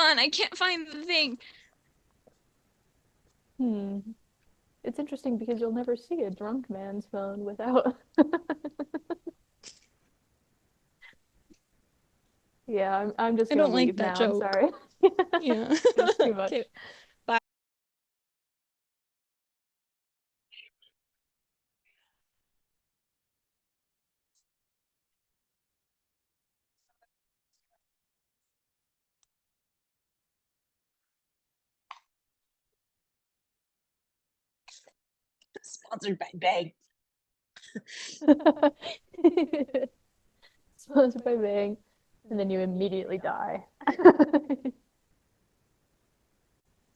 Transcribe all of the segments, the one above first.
on, I can't find the thing. Hmm. It's interesting because you'll never see a drunk man's phone without. Yeah, I'm just I gonna don't like leave that now. I'm joke. sorry. Yeah. It's too Okay, much. bye. Sponsored by Bang. Sponsored by Bang, and then you immediately die.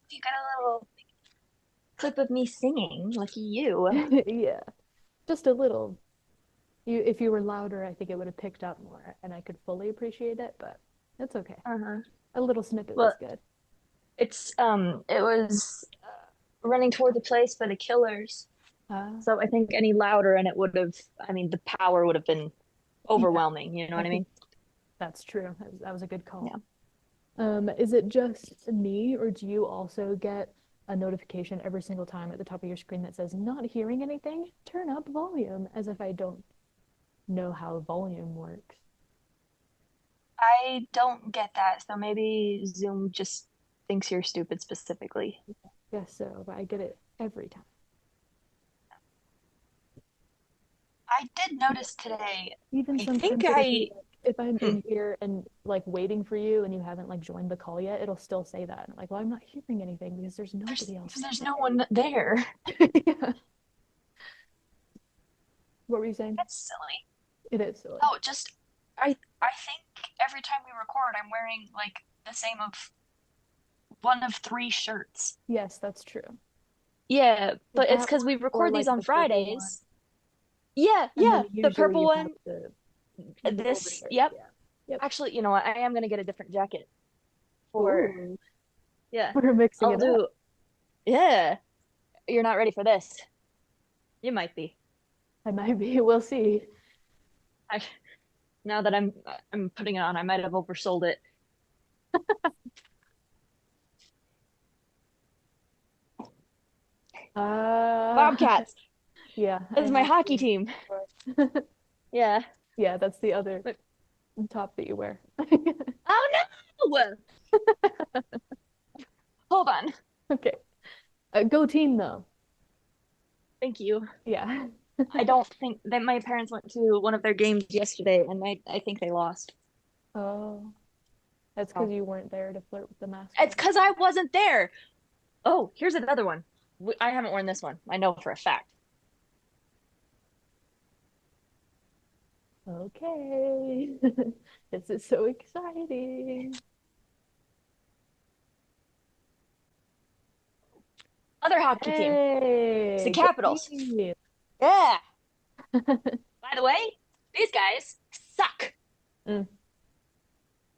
You got a little clip of me singing, lucky you. Yeah, just a little. If you were louder, I think it would have picked up more, and I could fully appreciate it. But it's okay. Uh-huh. A little snippet was Well, good. it was running toward the place by the killers. Uh, So I think any louder and it would have, I mean, the power would have been yeah, overwhelming, you know I what I think mean? that's true. That was a good call. Yeah. Is it just me, or do you also get a notification every single time at the top of your screen that says not hearing anything? Turn up volume, as if I don't know how volume works. I don't get that. So maybe Zoom just thinks you're stupid specifically. Guess so, but I get it every time. I did notice today. Even I think sometimes it'll be I, like if I'm hmm, in here and like waiting for you and you haven't like joined the call yet, it'll still say that. And I'm like, well, I'm not hearing anything because there's nobody else there's no one there. there. Yeah. What were you saying? That's silly. It is silly. Oh, just I think every time we record, I'm wearing like the same of one of three shirts. Yes, that's true. Yeah, Is but it's that because we one or record these like on the purple one? Fridays. Yeah, And then yeah, the usually purple you have one. the This, overshirt. yep. Yeah. Yep. Actually, you know what? I am gonna get a different jacket for, Ooh, yeah. we're mixing I'll it up. do, yeah. You're not ready for this. You might be. I might be. We'll see. I, now that I'm putting it on, I might have oversold it. Uh, Bobcats. yeah, I This is my have hockey seen team. that before. Yeah. Yeah, that's the other But top that you wear. oh no! Hold on. Okay. Go team though. Thank you. Yeah. I don't think that my parents went to one of their games yesterday, and I think they lost. Oh, that's because Oh. you weren't there to flirt with the It's mascot. because I wasn't there. Oh, here's another one. I haven't worn this one. I know for a fact. Okay. This is so exciting. Other hockey team. It's the Hey, go Capitals. team. Yeah. By the way, these guys suck. Mm,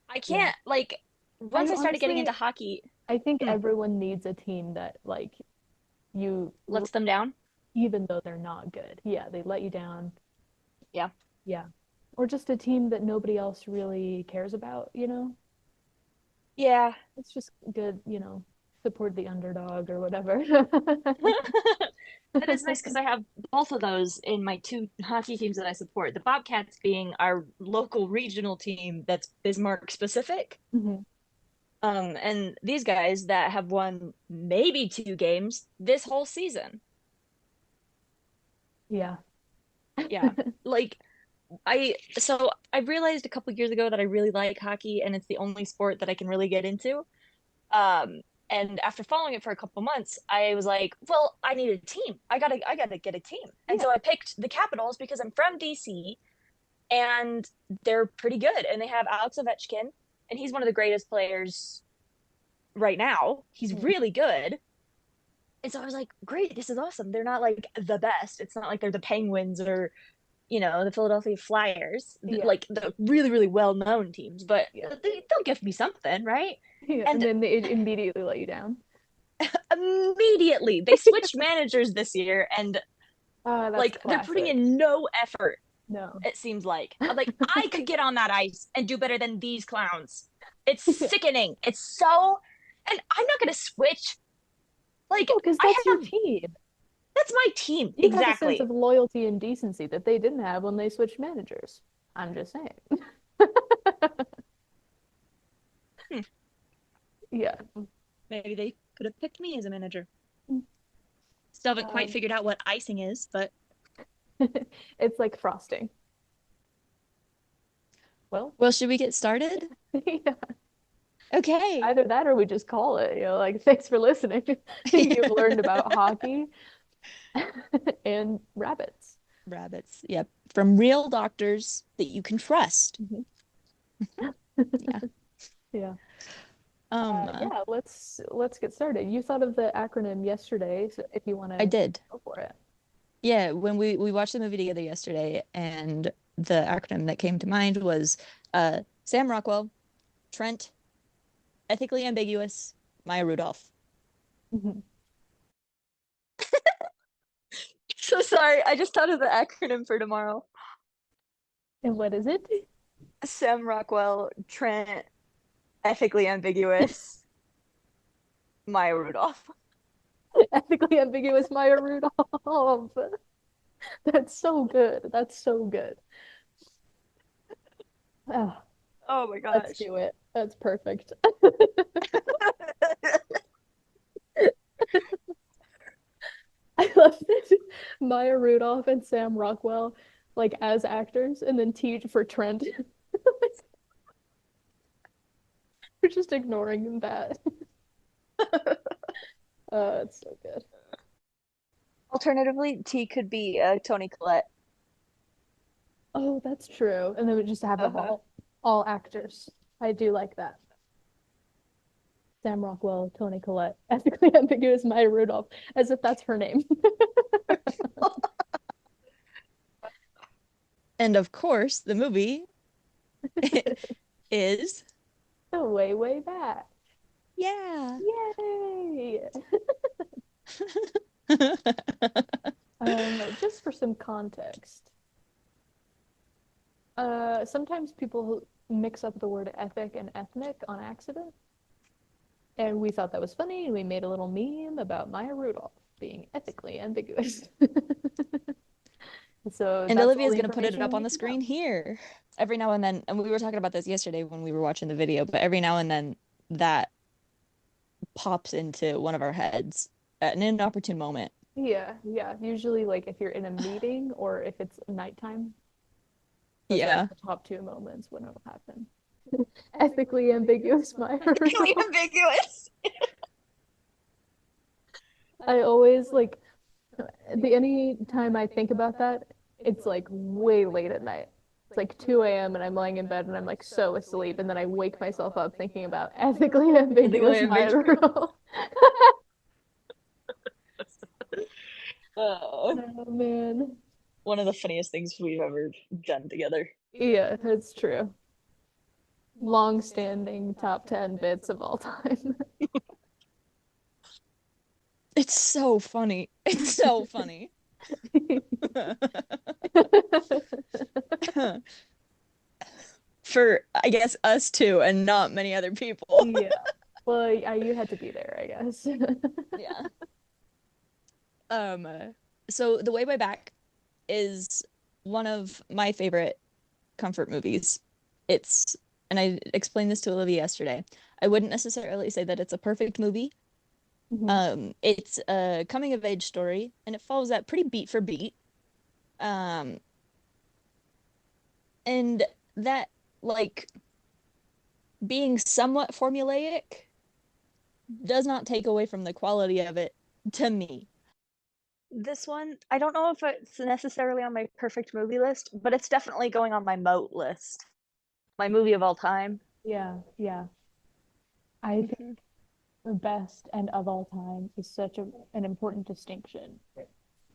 I yeah. can't like I once I started getting honestly, into hockey, I think hmm, everyone needs a team that like you, lets them down. even though they're not good. Yeah, they let you down. Yeah. Yeah. Or just a team that nobody else really cares about, you know? Yeah. It's just good, support the underdog or whatever. That is nice because I have both of those in my two hockey teams that I support. The Bobcats being our local regional team that's Bismarck specific. Mhm. And these guys that have won maybe two games this whole season. Yeah. Yeah. Like I realized a couple years ago that I really like hockey and it's the only sport that I can really get into. Um, and after following it for a couple months, I was like, well, I need a team. I gotta get a team. And Yeah. so I picked the Capitals because I'm from DC and they're pretty good. And they have Alex Ovechkin, and he's one of the greatest players right now. He's Mm. really good. And so I was like, great, this is awesome. They're not like the best. It's not like they're the Penguins or, the Philadelphia Flyers, Yeah. like the really, really well-known teams, but Yeah. they'll give me something, right? Yeah. And And then they immediately let you down. immediately they switched managers this year and That's like they're putting classic. in no effort, No. it seems like. I'm like, I could get on that ice and do better than these clowns. It's sickening. It's so, and I'm not gonna switch. Like Oh, because I that's your have, team. that's my team. You have a sense Exactly. of loyalty and decency that they didn't have when they switched managers. I'm just saying. Hmm. Yeah. Maybe they could have picked me as a manager. Still haven't quite Um, figured out what icing is, but it's like frosting. Well, well, should we get started? yeah. Okay. Either that or we just call it, like, thanks for listening. You've learned about hockey and rabbits. Rabbits. Yep. From real doctors that you can trust. Mhm. Yeah. Yeah. Um, uh, Yeah, let's get started. You thought of the acronym yesterday, so if you want I to did. go for it. Yeah, when we watched the movie together yesterday, and the acronym that came to mind was Sam Rockwell, Trent, ethically ambiguous, Maya Rudolph. Mhm. So sorry, I just thought of the acronym for tomorrow. And what is it? Sam Rockwell, Trent, ethically ambiguous, Maya Rudolph. Ethically ambiguous Maya Rudolph. That's so good. That's so good. Oh, Oh my let's gosh. do it. That's perfect. I love that Maya Rudolph and Sam Rockwell, like as actors, and then T for Trent. We're just ignoring that. It's so good. Alternatively, T could be Toni Collette. Oh, that's true. And then we just have them Uh-huh. all actors. I do like that. Sam Rockwell, Toni Collette, ethically ambiguous Maya Rudolph, as if that's her name. And of course, the movie is Way, way back. yeah. Yay! Just for some context, sometimes people mix up the word ethic and ethnic on accident, and we thought that was funny, and we made a little meme about Maya Rudolph being ethically ambiguous. So And that's all Olivia's the gonna put it information you up on need the to know. screen here. Every now and then, and we were talking about this yesterday when we were watching the video, but every now and then that pops into one of our heads at an inopportune moment. Yeah, yeah. Usually, like if you're in a meeting or if it's nighttime, those are like Yeah. the top two moments when it'll happen. Ethically ambiguous Maya Really Rudolph. ambiguous. I always like the any time I think about that, it's like way late at night. It's like 2 a.m. and I'm laying in bed and I'm like so asleep, and then I wake myself up thinking about ethically Ethically ambiguous Maya ambiguous. Rudolph. Oh, Oh man. one of the funniest things we've ever done together. Yeah, it's true. Long-standing top 10 bits of all time. It's so funny. It's so funny. For, I guess, us two and not many other people. Yeah. Well, you had to be there, I guess. Yeah. Um, uh, so The Way, Way Back is one of my favorite comfort movies. It's, and I explained this to Olivia yesterday. I wouldn't necessarily say that it's a perfect movie. Mhm. It's a coming of age story, and it follows that pretty beat for beat. Um, and that like being somewhat formulaic does not take away from the quality of it to me. This one, I don't know if it's necessarily on my perfect movie list, but it's definitely going on my moat list. My movie of all time. Yeah, yeah. I think Mhm. the best and of all time is such an important distinction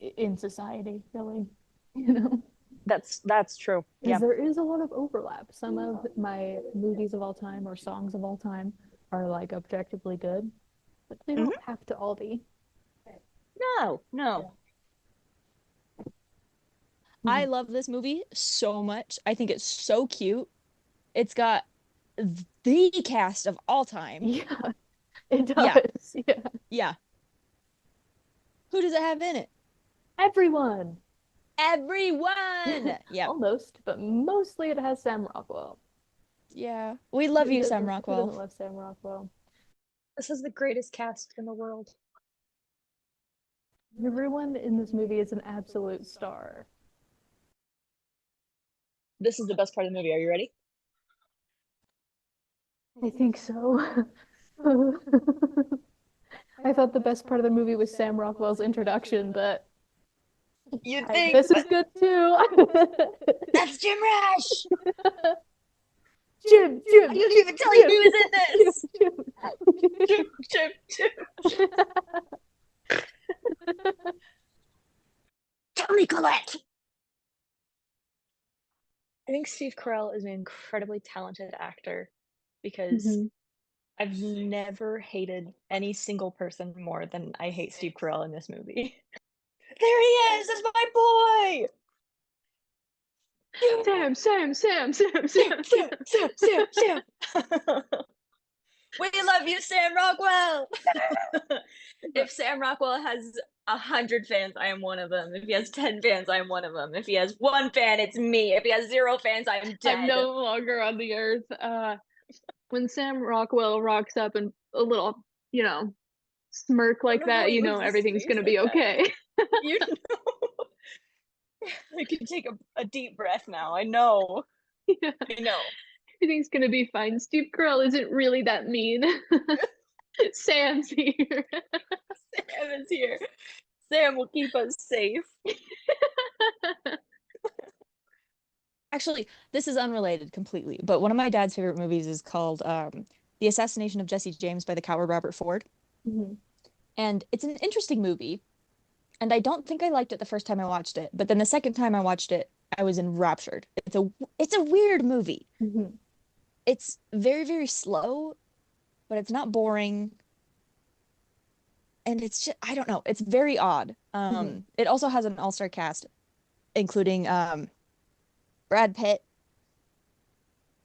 in society, really. You know, That's true. because Yeah. there is a lot of overlap. Some of my movies of all time or songs of all time are like objectively good, but they don't Hmm. have to all be. No, no. I Mhm. love this movie so much. I think it's so cute. It's got the cast of all time. Yeah, it Yeah, does. Yeah. yeah. Who does it have in it? Everyone. Everyone. Yep. Almost, but mostly it has Sam Rockwell. Yeah. We love you, Sam Who Rockwell. doesn't love Sam Rockwell? This is the greatest cast in the world. Everyone in this movie is an absolute star. This is the best part of the movie. Are you ready? I think so. I thought the best part of the movie was Sam Rockwell's introduction, but You think this is good too. that's Jim Rash? Jim, I Jim, didn't Jim, even tell you Jim, he was in Jim, this. Jim, Jim, Jim. Jim. Toni Collette. I think Steve Carell is an incredibly talented actor because Mhm. I've never hated any single person more than I hate Steve Carell in this movie. There he is! That's my boy! Sam, Sam, Sam, Sam, Sam, Sam, Sam, Sam. Sam, Sam, Sam. We love you, Sam Rockwell. If Sam Rockwell has 100 fans, I am one of them. If he has 10 fans, I am one of them. If he has one fan, it's me. If he has 0 fans, I'm I'm dead. no longer on the earth. When Sam Rockwell rocks up and a little, you know, smirk I like don't know how that, he you moves know his everything's face gonna like be that. okay. You know, I can take a deep breath now. I know. Yeah, I know. everything's gonna be fine. Steve Carell isn't really that mean. Sam's here. Sam is here. Sam will keep us safe. Actually, this is unrelated completely, but one of my dad's favorite movies is called The Assassination of Jesse James by the coward Robert Ford. Mhm. And it's an interesting movie. And I don't think I liked it the first time I watched it, but then the second time I watched it, I was enraptured. It's a weird movie. Mhm. It's very, very slow, but it's not boring. And it's just, I don't know, it's very odd. Mhm. It also has an all-star cast, including Brad Pitt.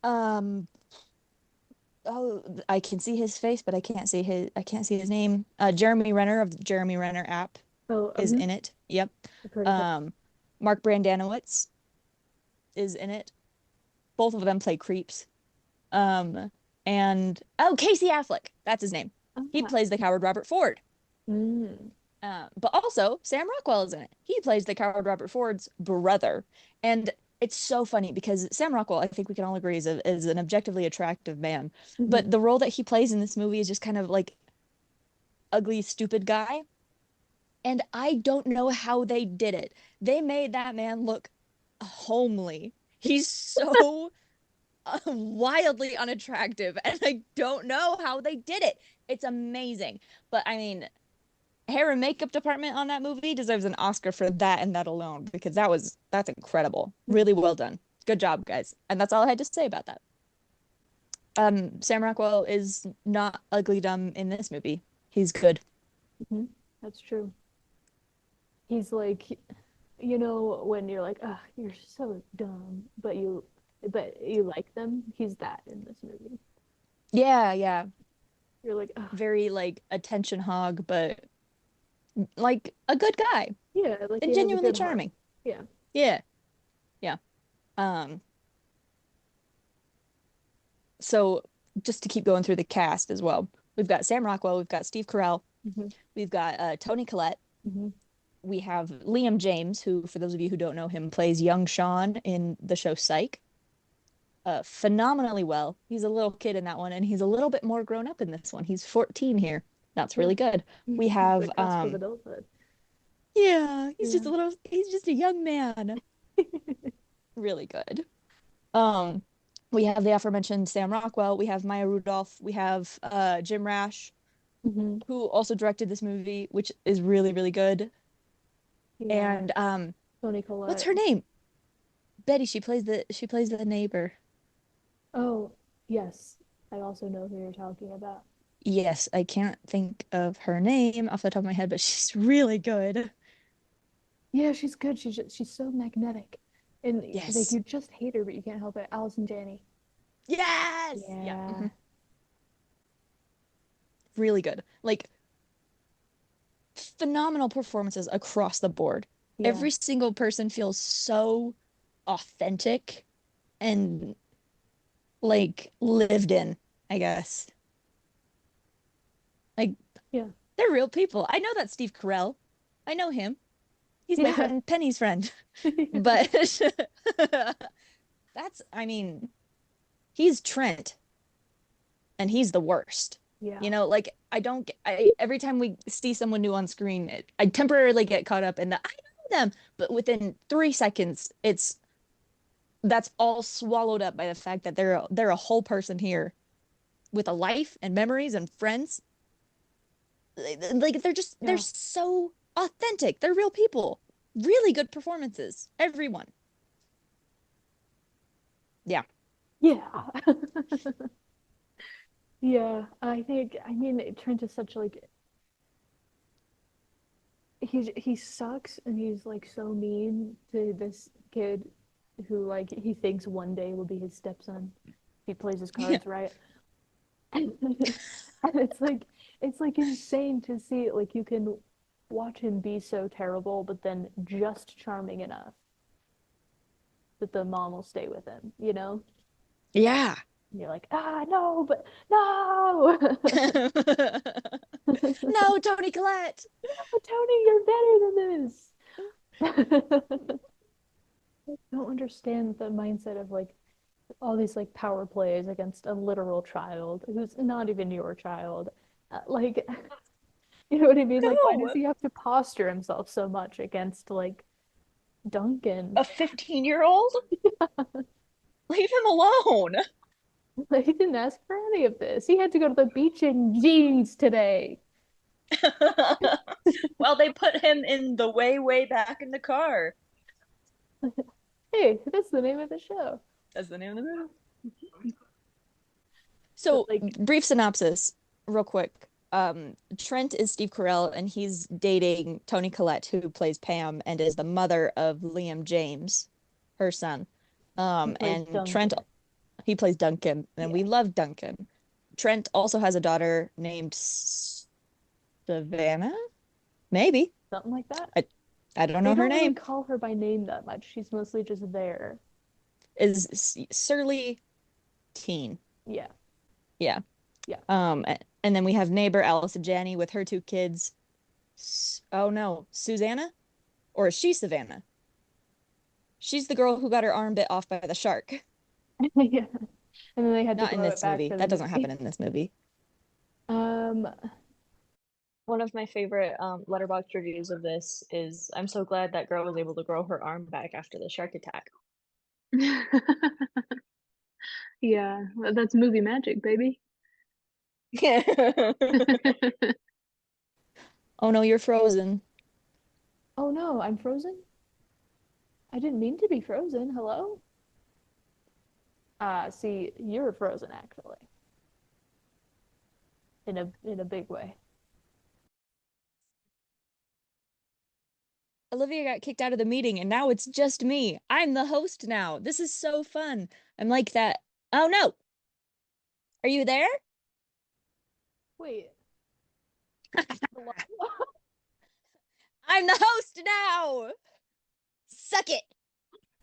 Um, oh, I can see his face, but I can't see his name. Jeremy Renner of the Jeremy Renner app Oh, is in it. Yep. I've heard of him. Um, Mark Brandanowitz is in it. Both of them play creeps. Um, and oh, Casey Affleck, that's his name. He Ah. plays the coward Robert Ford. Mm. But also Sam Rockwell is in it. He plays the coward Robert Ford's brother, and it's so funny because Sam Rockwell, I think we can all agree, is an objectively attractive man. But Mhm. the role that he plays in this movie is just kind of like ugly, stupid guy. And I don't know how they did it. They made that man look homely. He's so wildly unattractive, and I don't know how they did it. It's amazing. But I mean, hair and makeup department on that movie deserves an Oscar for that and that alone because that's incredible. Really well done. Good job, guys. And that's all I had to say about that. Sam Rockwell is not ugly dumb in this movie. He's good. Mhm. That's true. He's like, when you're like, oh, you're so dumb, but you like them. He's that in this movie. Yeah, yeah. You're like, oh, Very like attention hog, but like a good guy yeah, like and he has a genuinely good heart. charming. Yeah. Yeah, yeah. Um, so just to keep going through the cast as well, we've got Sam Rockwell, we've got Steve Carell, Hmm. we've got Toni Collette, Hmm. we have Liam James, who, for those of you who don't know him, plays young Sean in the show Psych. Phenomenally well. He's a little kid in that one, and he's a little bit more grown up in this one. He's 14 here. That's Yeah. really good. We The have cusp of adulthood. yeah, Yeah. he's just a young man. Really good. Um, we have the aforementioned Sam Rockwell, we have Maya Rudolph, we have Jim Rash, Hmm. who also directed this movie, which is really, really good. Yeah. And Toni what's Collette. her name? Betty, she plays the neighbor. Oh, yes. I also know who you're talking about. Yes, I can't think of her name off the top of my head, but she's really good. Yeah, she's good. She's so magnetic, and like Yes. you just hate her, but you can't help it. Allison Janney. Yes. Yeah. Yeah. Really good. Like phenomenal performances across the board. Yeah. Every single person feels so authentic and like lived in, I guess. Like Yeah. they're real people. I know that Steve Carell. I know him. He's my Yeah. friend Penny's friend. But that's, I mean, he's Trent and he's the worst. Yeah. You know, like I don't I every time we see someone new on screen, I temporarily get caught up in the I know them, but within 3 seconds, it's that's all swallowed up by the fact that they're a whole person here with a life and memories and friends. Like they're Yeah. so authentic. They're real people. Really good performances. Everyone. Yeah. Yeah. Yeah. I think, I mean, Trent is such like he sucks and he's like so mean to this kid who like he thinks one day will be his stepson. He plays his Yeah. cards right. And it's like insane to see like you can watch him be so terrible but then just charming enough that the mom will stay with him, you know? Yeah. And you're like, ah, no, but no. No, Toni Collette. Tony, you're better than this. Don't understand the mindset of like all these like power plays against a literal child who's not even your child. Like, you know what I mean? Like, why does No. he have to posture himself so much against like Duncan? A 15-year-old? Leave him alone. Like, he didn't ask for any of this. He had to go to the beach in jeans today. Well, they put him in the way, way back in the car. Hey, that's the name of the show. That's the name of the movie. But So, like, brief synopsis, real quick. Trent is Steve Carell, and he's dating Toni Collette, who plays Pam and is the mother of Liam James, her son. he plays And Trent, Duncan. he plays Duncan, and Yeah, we love Duncan. Trent also has a daughter named Savannah, maybe. something like that. I I don't They know her don't really name. call her by name that much. She's mostly just there. Is surly teen. Yeah, Yeah. yeah. And then we have neighbor Allison Janney with her two kids. Oh no, Susanna? Or is she Savannah? She's the girl who got her arm bit off by the shark. Yeah. And then they had to Not in grow it this back movie. for the That doesn't movie. happen in this movie. Um, One of my favorite letterbox reviews of this is I'm so glad that girl was able to grow her arm back after the shark attack. yeah, that's movie magic, baby. Oh no, you're frozen. Oh no, I'm frozen? I didn't mean to be frozen. Hello? See, you're frozen actually. In a big way. Olivia got kicked out of the meeting and now it's just me. I'm the host now. This is so fun. I'm like that. Oh no. Are you there? Wait. Hello? I'm the host now. Suck it.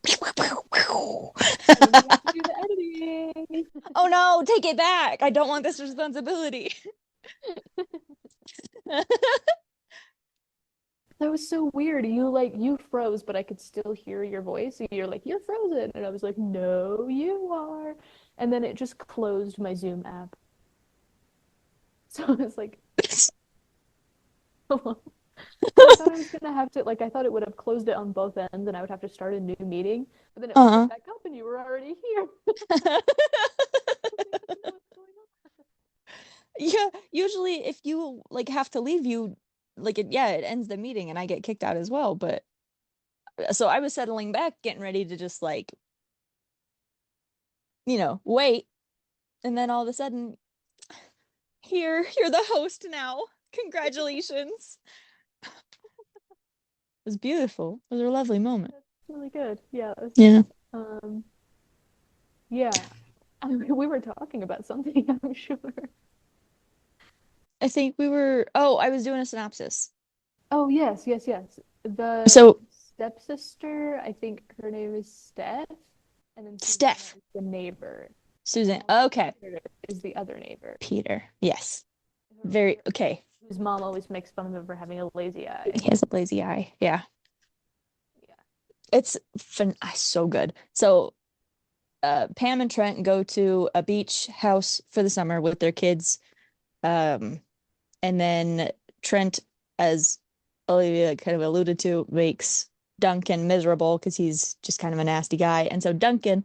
And we have to do the editing. Oh no, take it back. I don't want this responsibility. That was so weird. You froze, but I could still hear your voice. You're like, you're frozen. And I was like, no, you are. And then it just closed my Zoom app. So I was like, hello. So I thought I was gonna have to like I thought it would have closed it on both ends and I would have to start a new meeting. But then it opened Uh-huh. back up and you were already here. What's going Yeah, usually if you like have to leave, you like it, yeah, it ends the meeting and I get kicked out as well. But so I was settling back, getting ready to just like, wait. And then all of a sudden, here, you're the host now. Congratulations. It was beautiful. It was a lovely moment. That's really good. Yeah, it was Yeah. nice. Yeah. I mean, we were talking about something, I'm sure. I think we were, oh, I was doing a synopsis. Oh, yes, yes, yes. The So, stepsister, I think her name is Steph, and then Susanna Steph, is the neighbor, and then Susan, also okay, Peter is the other neighbor, Peter, yes, who, very, okay. whose mom always makes fun of him for having a lazy eye. He has a lazy eye. Yeah. Yeah. It's fun, so good. So, Pam and Trent go to a beach house for the summer with their kids. Um, and then Trent, as Olivia kind of alluded to, makes Duncan miserable because he's just kind of a nasty guy. And so Duncan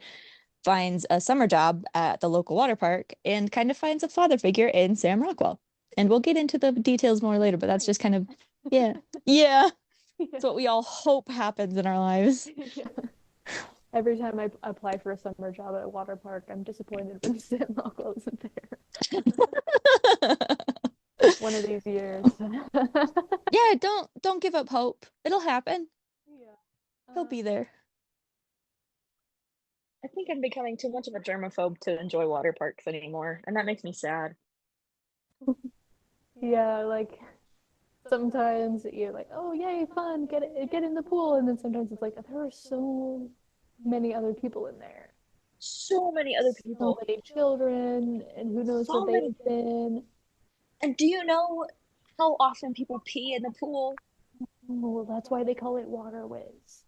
finds a summer job at the local water park and kind of finds a father figure in Sam Rockwell. And we'll get into the details more later, but that's just kind of, yeah. Yeah. Yeah. It's what we all hope happens in our lives. Yeah. Every time I apply for a summer job at a water park, I'm disappointed when Sam Rockwell isn't there. One of these years. Yeah, don't give up hope. It'll happen. Yeah. He'll be Um, there. I think I'm becoming too much of a germaphobe to enjoy water parks anymore, and that makes me sad. yeah, like sometimes you're like, oh yay, fun, get in the pool, and then sometimes it's like there are so many other people in there, So many other so people. many children, and who knows what So they've many. been. And do you know how often people pee in the pool? Well, that's why they call it waterways.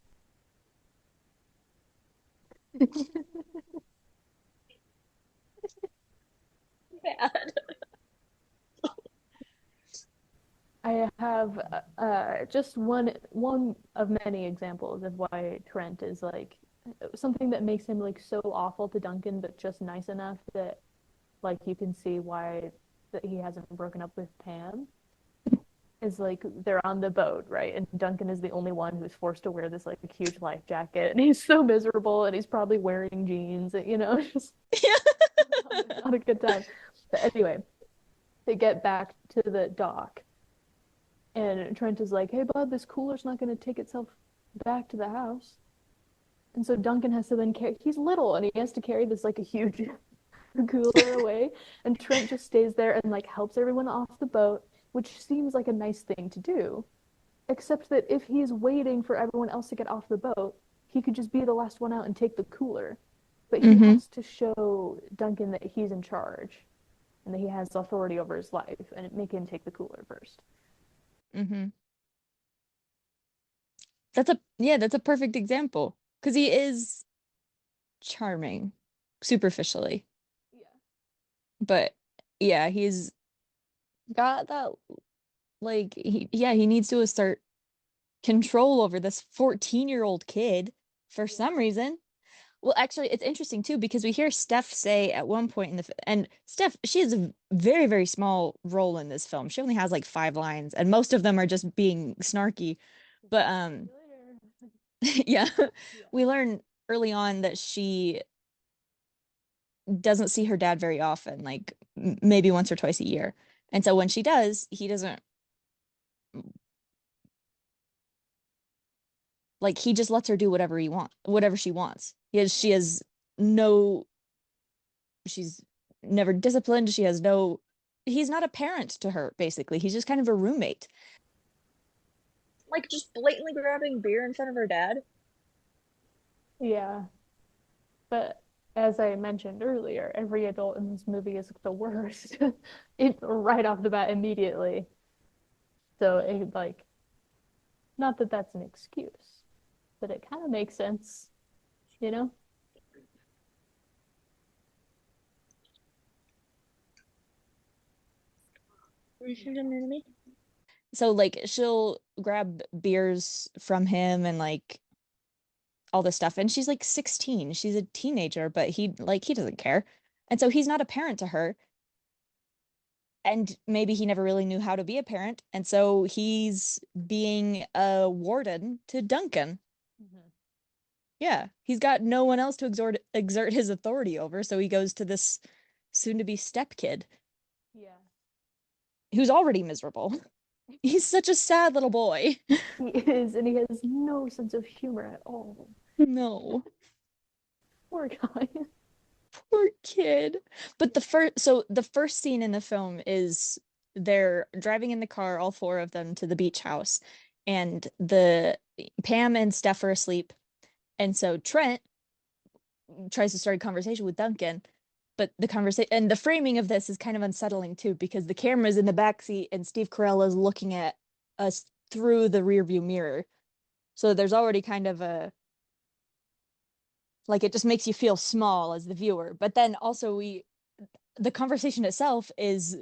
Bad. I have just one of many examples of why Trent is like something that makes him like so awful to Duncan, but just nice enough that like you can see why that he hasn't broken up with Pam. Is like they're on the boat, right? And Duncan is the only one who's forced to wear this like huge life jacket, and he's so miserable, and he's probably wearing jeans, just not a good time. But anyway, they get back to the dock, and Trent is like, "Hey, bud, this cooler's not going to take itself back to the house." And so Duncan has to then carry. He's little, and he has to carry this like a huge cooler away. And Trent just stays there and like helps everyone off the boat, which seems like a nice thing to do. Except that if he's waiting for everyone else to get off the boat, he could just be the last one out and take the cooler. But he Mm-hmm. has to show Duncan that he's in charge and that he has authority over his life and make him take the cooler first. Mm-hmm. That's a perfect example. Because he is charming, superficially. Yeah. But yeah, he's got that he needs to assert control over this 14-year-old kid for Yeah. some reason. Well, actually, it's interesting too because we hear Steph say at one point in and Steph, she has a very, very small role in this film. She only has like 5 lines, and most of them are just being snarky. But See you later. yeah, Yeah. we learn early on that she doesn't see her dad very often, like maybe once or twice a year. And so when she does, he doesn't like he just lets her do whatever she wants. She has no she's never disciplined. He's not a parent to her, basically. He's just kind of a roommate. Like just blatantly grabbing beer in front of her dad. Yeah. But as I mentioned earlier, every adult in this movie is the worst. It right off the bat immediately. So it like not that that's an excuse, but it kind of makes sense, you know? So like she'll grab beers from him and like all this stuff. And she's like 16. She's a teenager, but he doesn't care. And so he's not a parent to her. And maybe he never really knew how to be a parent. And so he's being a warden to Duncan. Mhm. Yeah, he's got no one else to exert his authority over, so he goes to this soon-to-be step kid Yeah. who's already miserable. He's such a sad little boy. He is, and he has no sense of humor at all. No. Poor guy. Poor kid. But the first scene in the film is they're driving in the car, all four of them, to the beach house, and the Pam and Steph are asleep, and so Trent tries to start a conversation with Duncan, but the conversation and the framing of this is kind of unsettling too because the camera's in the back seat and Steve Carell is looking at us through the rearview mirror. So there's already kind of a like it just makes you feel small as the viewer. But then also the conversation itself is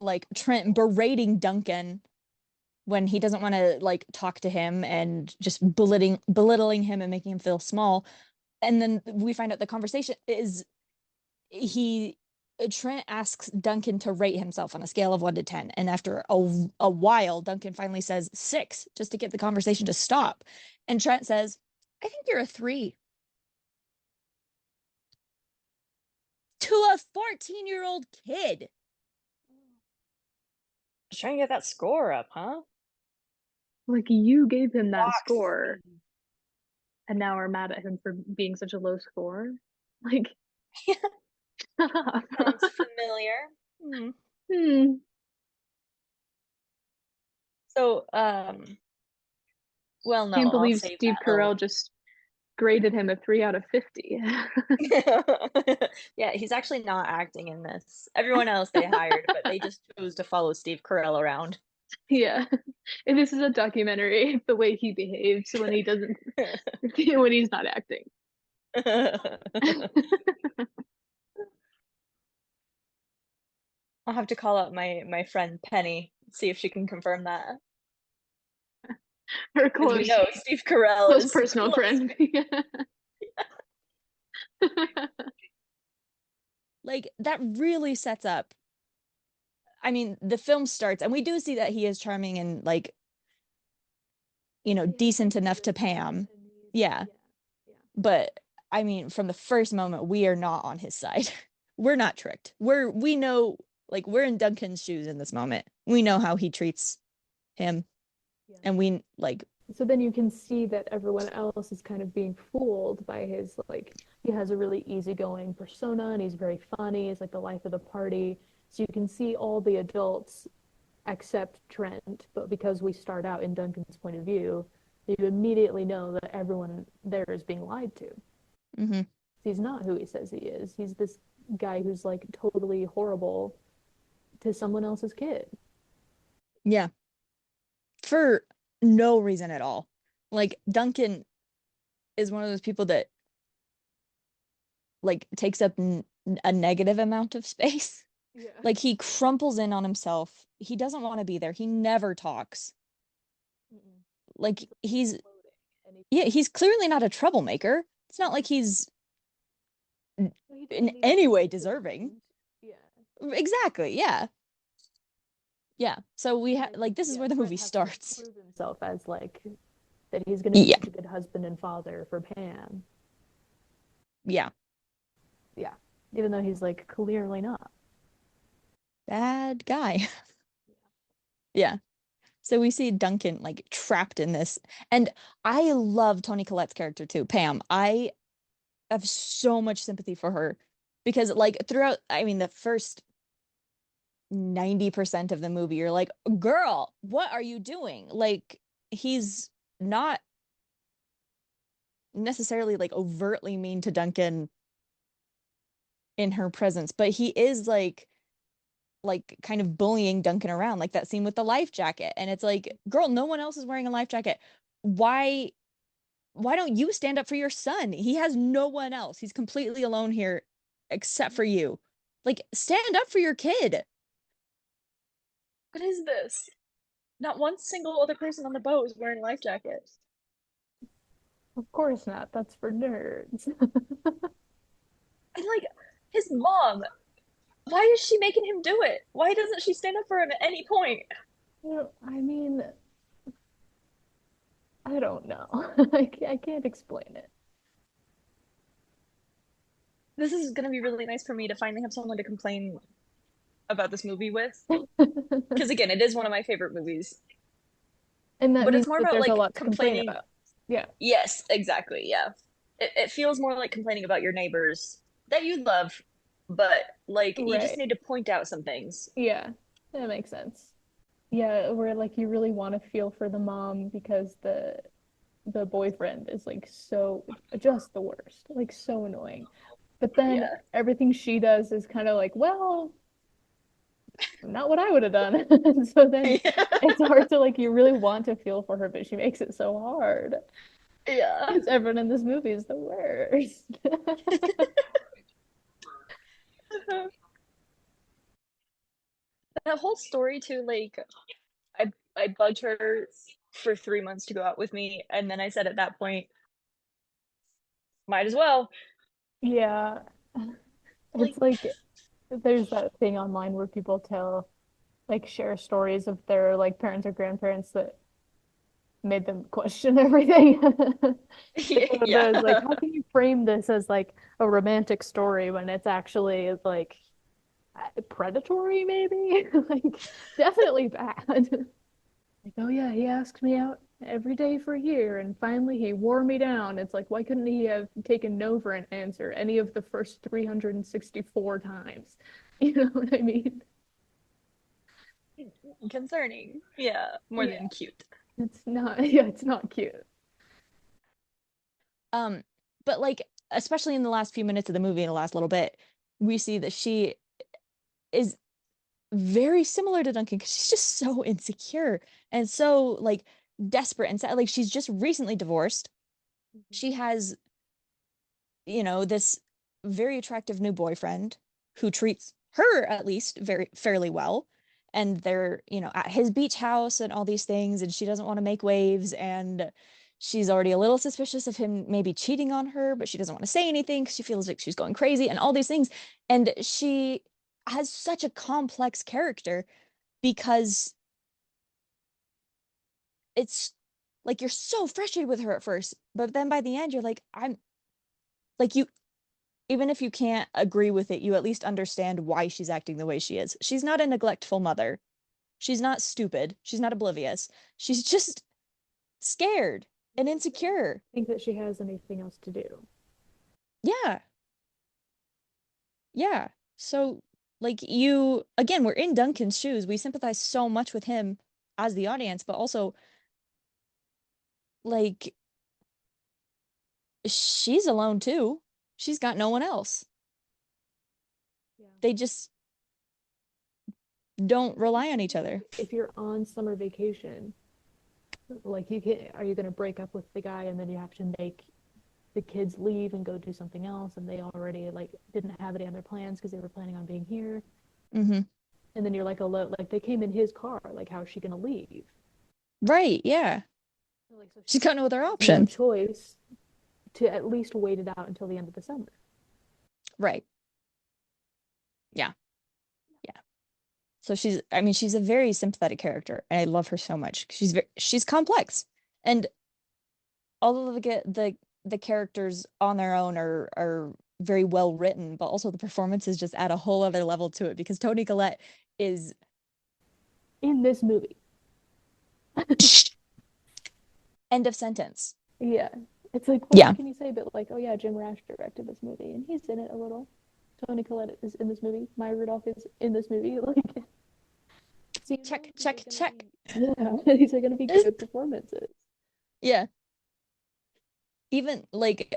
like Trent berating Duncan when he doesn't want to like talk to him and just belittling him and making him feel small. And then we find out the conversation is he Trent asks Duncan to rate himself on a scale of 1 to 10. And after a while, Duncan finally says 6 just to get the conversation to stop. And Trent says, I think you're a 3. To a 14-year-old kid. Just trying to get that score up, huh? Like you gave him that score Foxy. and now are mad at him for being such a low score. Like, shut up. Sounds familiar. Hmm. Hmm. So, well, no, Can't I'll believe save Steve that Carell little. just graded him a 3 out of 50. Yeah, he's actually not acting in this. Everyone else they hired, but they just chose to follow Steve Carell around. Yeah. And this is a documentary, the way he behaves when he doesn't, when he's not acting. I'll have to call up my friend Penny, see if she can confirm that. Her As we know, Steve Carell close is personal close. friend. Like that really sets up. I mean, the film starts and we do see that he is charming and like, decent enough to Pam. Yeah. Yeah. But I mean, from the first moment, we are not on his side. We're not tricked. We know like we're in Duncan's shoes in this moment. We know how he treats him. Yeah. And we like So then you can see that everyone else is kind of being fooled by his like he has a really easygoing persona and he's very funny. He's like the life of the party. So you can see all the adults accept Trent, but because we start out in Duncan's point of view, you immediately know that everyone there is being lied to. mhm. He's not who he says he is. He's this guy who's like totally horrible to someone else's kid. Yeah. For no reason at all. Like Duncan is one of those people that like takes up a negative amount of space. Yeah. Like he crumples in on himself. He doesn't want to be there. He never talks. Mm-mm. Like he's And yeah, he's clearly not a troublemaker. It's not like he's he in doesn't need to any way prove deserving. Yeah. Exactly. Yeah. Yeah. So we have like this is Yeah, where the Trent movie has to starts. prove himself as like that he's going to be Yeah. such a good husband and father for Pam. Yeah. Yeah. Even though he's like clearly not. Bad guy. Yeah. So we see Duncan like trapped in this. And I love Toni Collette's character too, Pam. I have so much sympathy for her because like throughout, I mean, the first 90% of the movie, you're like, girl, what are you doing? Like he's not necessarily like overtly mean to Duncan in her presence, but he is like kind of bullying Duncan around, like that scene with the life jacket. And it's like, girl, no one else is wearing a life jacket. Why why don't you stand up for your son? He has no one else. He's completely alone here except for you. Like, stand up for your kid. What is this? Not one single other person on the boat is wearing life jackets. Of course not. That's for nerds. And like his mom, why is she making him do it? Why doesn't she stand up for him at any point? I mean, I don't know. I can't explain it. This is gonna be really nice for me to finally have someone to complain about this movie with. Because again, it is one of my favorite movies. And that But it's means more that about there's a like lot to complain complaining. about. Yeah. Yes, exactly. Yeah. It feels more like complaining about your neighbors that you love, but like you just Right. need to point out some things. Yeah, that makes sense. Yeah, where like you really want to feel for the mom because the boyfriend is like so just the worst, like so annoying. But then Yeah. everything she does is kind of like, well, not what I would have done. And so then Yeah. it's hard to like you really want to feel for her, but she makes it so hard. Yeah. Because everyone in this movie is the worst. That whole story too, like I bugged her for 3 months to go out with me, and then I said at that point, might as well. Yeah. Like, It's like there's that thing online where people tell like share stories of their like parents or grandparents that made them question everything. It's one of yeah. those like how can you frame this as like a romantic story when it's actually like predatory maybe? Like definitely bad. Like, oh yeah, he asked me out every day for a year and finally he wore me down. It's like, why couldn't he have taken no for an answer any of the first 364 times? You know what I mean? Concerning. Yeah, more Yeah, than cute. it's not, yeah, it's not cute. Um, but like, especially in the last few minutes of the movie, in the last little bit, we see that she is very similar to Duncan because she's just so insecure and so like desperate and sad. Like she's just recently divorced. She has, this very attractive new boyfriend who treats her at least very fairly well. And they're, at his beach house and all these things, and she doesn't want to make waves, and she's already a little suspicious of him maybe cheating on her, but she doesn't want to say anything because she feels like she's going crazy and all these things. And she has such a complex character because it's like you're so frustrated with her at first, but then by the end you're like, I'm like you even if you can't agree with it, you at least understand why she's acting the way she is. She's not a neglectful mother. She's not stupid. She's not oblivious. She's just scared and insecure. Think that she has anything else to do. Yeah. Yeah. So, like, again, we're in Duncan's shoes. We sympathize so much with him as the audience, but also, like, she's alone too. She's got no one else. Yeah. They just don't rely on each other. If you're on summer vacation, like you can, are you going to break up with the guy and then you have to make the kids leave and go do something else and they already like didn't have any other plans because they were planning on being here Hmm. and then you're like alone like they came in his car like how is she going to leave Right. Yeah. like so She's she got no other has no options. choice to at least wait it out until the end of the summer. Right. Yeah. Yeah. So I mean, she's a very sympathetic character, and I love her so much. She's complex, and all of the characters on their own are very well written, but also the performances just add a whole other level to it because Toni Collette is In this movie. end of sentence. Yeah, it's like what else Yeah. can you say but like oh yeah Jim Rash directed this movie and he's in it a little. Toni Collette is in this movie. Maya Rudolph is in this movie. Like, so you know Check, these are check, gonna check. be yeah, these are gonna be good performances. Yeah. Even like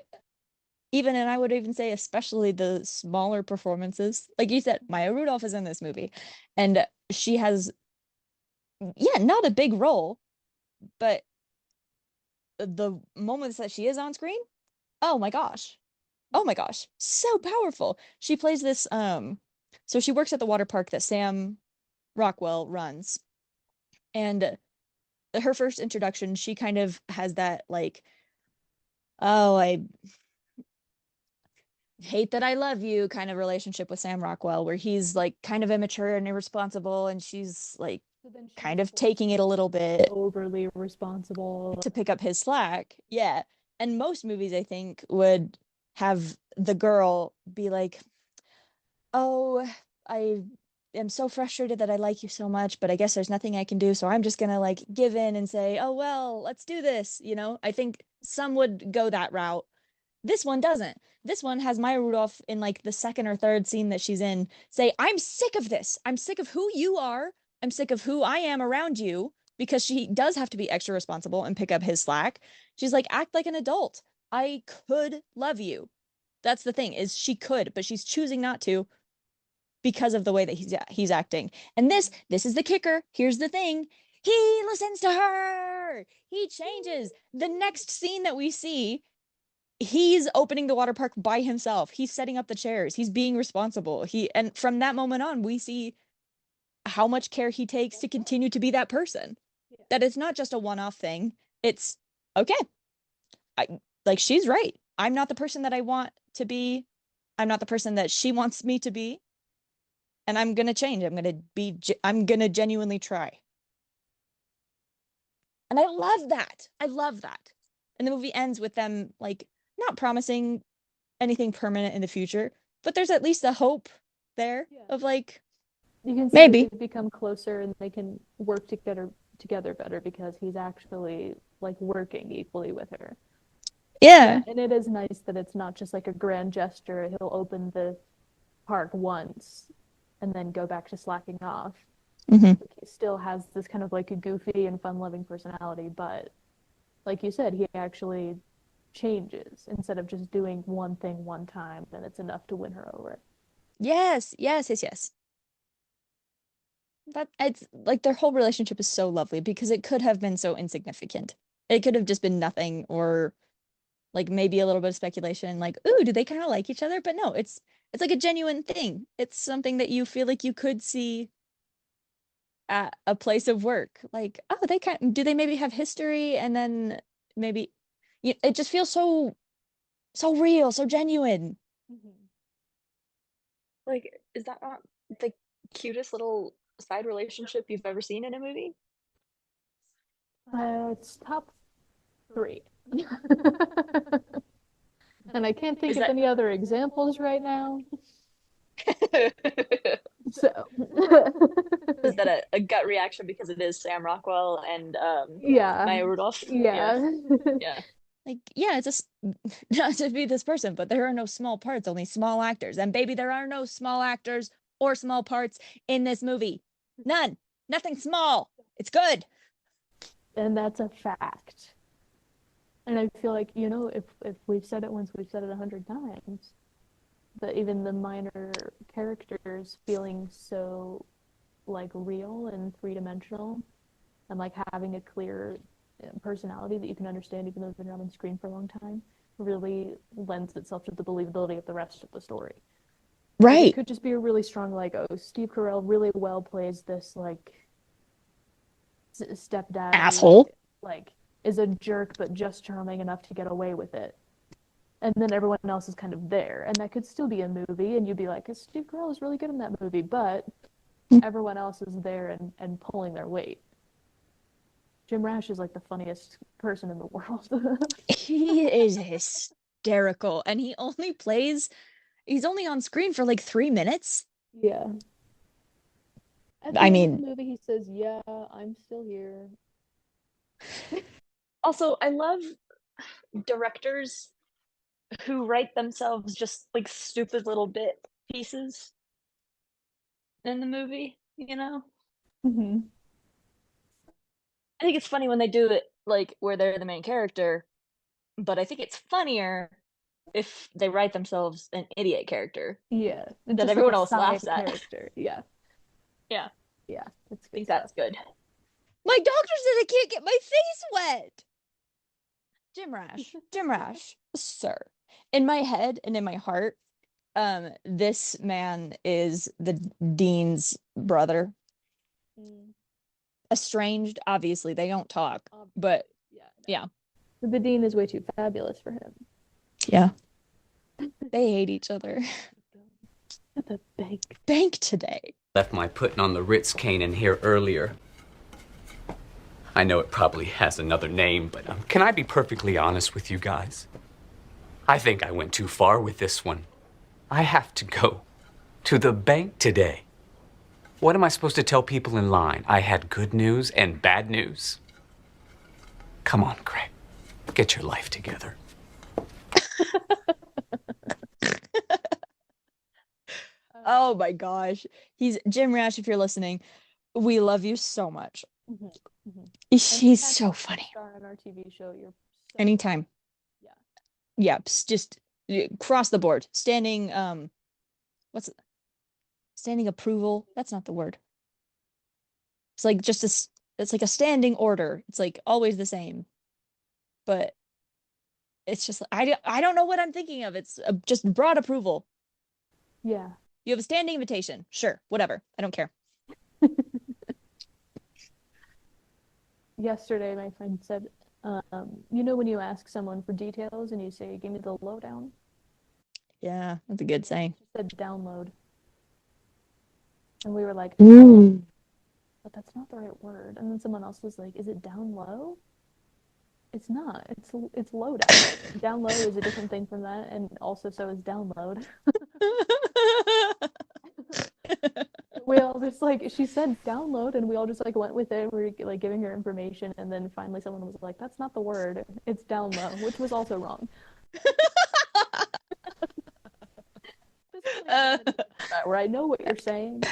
even and I would even say especially the smaller performances. Like you said, Maya Rudolph is in this movie, and she has, yeah, not a big role, but the moments that she is on screen, oh my gosh. Oh my gosh. So powerful. She plays this so she works at the water park that Sam Rockwell runs. And her first introduction, she kind of has that like, oh, I hate that I love you kind of relationship with Sam Rockwell, where he's like kind of immature and irresponsible, and she's like So then kind she's of forced taking to it a little bit overly responsible. to pick up his slack. Yeah. And most movies, I think, would have the girl be like, oh, I am so frustrated that I like you so much, but I guess there's nothing I can do. So I'm just gonna like give in and say, oh, well, let's do this. I think some would go that route, This one doesn't. This one has Maya Rudolph in like the second or third scene that she's in say, I'm sick of this. I'm sick of who you are. I'm sick of who I am around you, because she does have to be extra responsible and pick up his slack. She's like, act like an adult. I could love you. That's the thing, is she could, but she's choosing not to because of the way that he's acting. And this is the kicker. Here's the thing. He listens to her. He changes. The next scene that we see, he's opening the water park by himself. He's setting up the chairs. He's being responsible. And from that moment on, we see how much care he takes to continue to be that person. That it's not just a one-off thing. It's okay. She's right. I'm not the person that I want to be. I'm not the person that she wants me to be. And I'm going to change. I'm going to genuinely try. And I love that. I love that. And the movie ends with them like not promising anything permanent in the future, but there's at least a hope there of like, you can see maybe they've become closer and they can work together better because he's actually like working equally with her. Yeah. And it is nice that it's not just like a grand gesture. He'll open the park once and then go back to slacking off. Mm-hmm. He still has this kind of like a goofy and fun-loving personality, but like you said, he actually changes instead of just doing one thing one time, and it's enough to win her over. Yes. But it's like their whole relationship is so lovely because it could have been so insignificant. It could have just been nothing, or like maybe a little bit of speculation, like, ooh, do they kind of like each other? But no, it's like a genuine thing. It's something that you feel like you could see at a place of work. Like, oh, do they maybe have history? And then maybe it just feels so real, so genuine. Like, is that not the cutest little side relationship you've ever seen in a movie? It's top 3. And I can't think of any other examples right now. So is that a gut reaction because it is Sam Rockwell and Maya Rudolph? Yeah. Like, yeah, it's just not to be this person, but there are no small parts, only small actors. And baby, there are no small actors or small parts in this movie. None. Nothing small. It's good. And that's a fact. And I feel like, if we've said it once, we've said it 100 times. But even the minor characters feeling so like real and three-dimensional and like having a clear personality that you can understand even though they've been on screen for a long time really lends itself to the believability of the rest of the story. Right. Like, it could just be a really strong, like, oh, Steve Carell really well plays this, like, stepdad asshole, like, is a jerk but just charming enough to get away with it. And then everyone else is kind of there. And that could still be a movie, and you'd be like, Steve Carell is really good in that movie, but everyone else is there and pulling their weight. Jim Rash is like the funniest person in the world. He is hysterical, and he's only on screen for like 3 minutes. Yeah. At the end of the movie, he says, "Yeah, I'm still here." Also, I love directors who write themselves just like stupid little bit pieces in the movie, Mm-hmm. I think it's funny when they do it like where they're the main character, but I think it's funnier if they write themselves an idiot character. Yeah. That just everyone like else laughs at. Character. Yeah. Yeah. Yeah. That's good. I think that's good. My doctor said I can't get my face wet. Jim Rash, sir. In my head and in my heart, this man is the dean's brother. Estranged, obviously, they don't talk, but yeah. The dean is way too fabulous for him. Yeah. They hate each other. At the bank today. Left my putting on the Ritz cane in here earlier. I know it probably has another name, but can I be perfectly honest with you guys? I think I went too far with this one. I have to go to the bank today. What am I supposed to tell people in line? I had good news and bad news. Come on, Craig. Get your life together. Oh my gosh. He's Jim Rash, if you're listening, we love you so much. Mhm, mhm. He's Anytime so you funny. star on our TV show, you're so Anytime. yeah. Yeah, just cross the board. Standing what's it? Standing approval. That's not the word. It's like just it's like a standing order. It's like always the same. But it's just I don't know what I'm thinking of. It's just broad approval. Yeah. You have a standing invitation. Sure, whatever. I don't care. Yesterday, my friend said, you know, when you ask someone for details and you say, "Give me the lowdown," Yeah, that's a good saying. she said, "Download," and we were like, Ooh. "But that's not the right word." And then someone else was like, "Is it down low?" It's not. It's lowdown. Down low is a different thing from that, and also so is download. We all just like she said download, and we all just like went with it. We were like giving her information, and then finally someone was like, "That's not the word. It's down low," which was also wrong. Where I know what you're saying,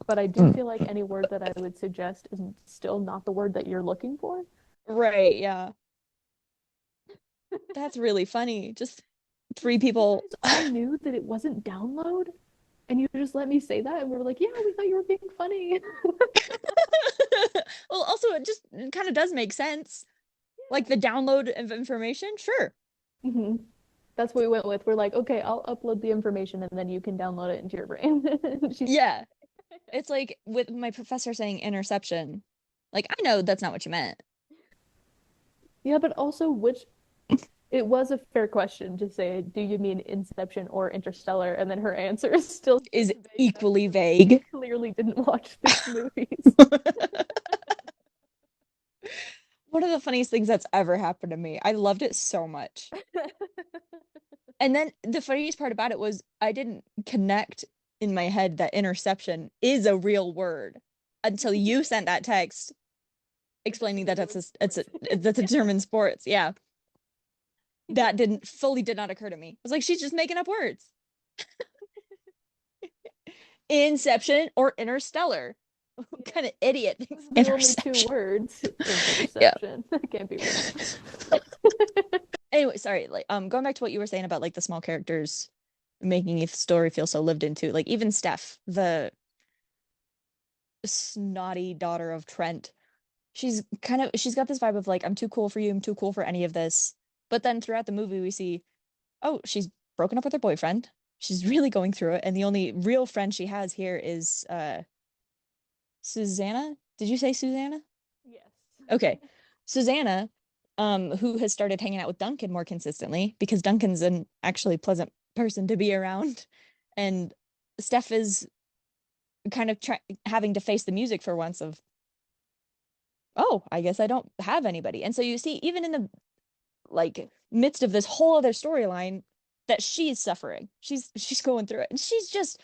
but I do feel like any word that I would suggest is still not the word that you're looking for. Right, yeah. That's really funny. Just three people. I knew that it wasn't download, and you just let me say that, and we were like, "Yeah, we thought you were being funny." Well, also it just kind of does make sense. Like the download of information, sure. hmm That's what we went with. We're like, "Okay, I'll upload the information, and then you can download it into your brain." She's Yeah. It's like with my professor saying interception. Like I know that's not what you meant. yeah, but also which it was a fair question to say, do you mean Inception or Interstellar? And then her answer is still Is vague enough equally because she vague. clearly didn't watch these movies. One of the funniest things that's ever happened to me. I loved it so much. And then the funniest part about it was I didn't connect in my head that interception is a real word until you sent that text explaining that that's a German sports. Yeah. That did not occur to me. I was like, she's just making up words. Inception or interstellar. What kind of idiot thinks The only two interception? words, Yeah. interception. That can't be real. Anyway, sorry, like going back to what you were saying about like the small characters making a story feel so lived into. Like even Steph, the snotty daughter of Trent, she's got this vibe of like, I'm too cool for you, I'm too cool for any of this. But then throughout the movie we see, oh, she's broken up with her boyfriend. She's really going through it, and the only real friend she has here is Susanna. Did you say Susanna? Yes. Okay. Susanna, who has started hanging out with Duncan more consistently because Duncan's an actually pleasant person to be around. And Steph is kind of having to face the music for once of, oh, I guess I don't have anybody. And so you see, even in the like midst of this whole other storyline, that she's suffering. She's going through it. And she's just,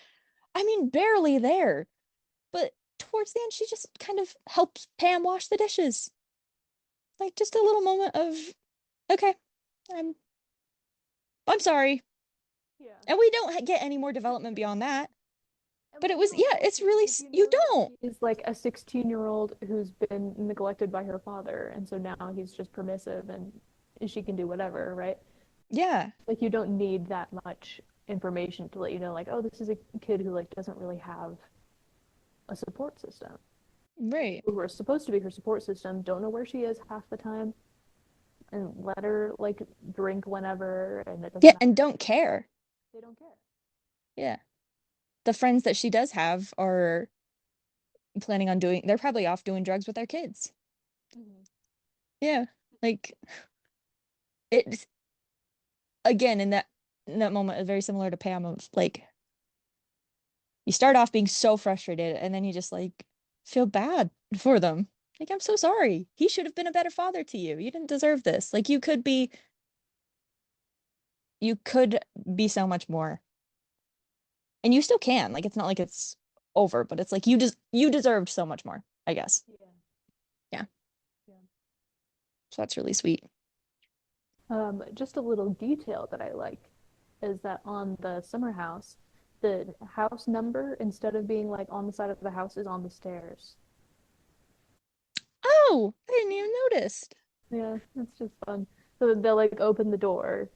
I mean, barely there. But towards the end, she just kind of helps Pam wash the dishes. Like just a little moment of, okay, I'm I'm sorry. Yeah. And we don't get any more development beyond that. And But we it was, don't yeah, know it's really, if you you know that don't. she's like a 16-year-old who's been neglected by her father, and so now he's just permissive and she can do whatever, right? Yeah, Like you don't need that much information to let you know, like, oh, this is a kid who like doesn't really have a support system. right. Who are supposed to be her support system don't know where she is half the time, and let her like drink whenever, and it doesn't Yeah, matter. and don't care. They don't care. Yeah. The friends that she does have are planning on they're probably off doing drugs with their kids. Mm-hmm. Yeah. Like it's again in that moment very similar to Pam of like you start off being so frustrated and then you just like feel bad for them. Like I'm so sorry. He should have been a better father to you. You didn't deserve this. Like you could be so much more. And you still can. Like it's not like it's over, but it's like you deserved so much more, I guess. Yeah. Yeah. Yeah. So that's really sweet. Just a little detail that I like is that on the summer house, the house number, instead of being like on the side of the house, is on the stairs. Oh, I didn't even notice. Yeah, it's just fun. So they'll like open the door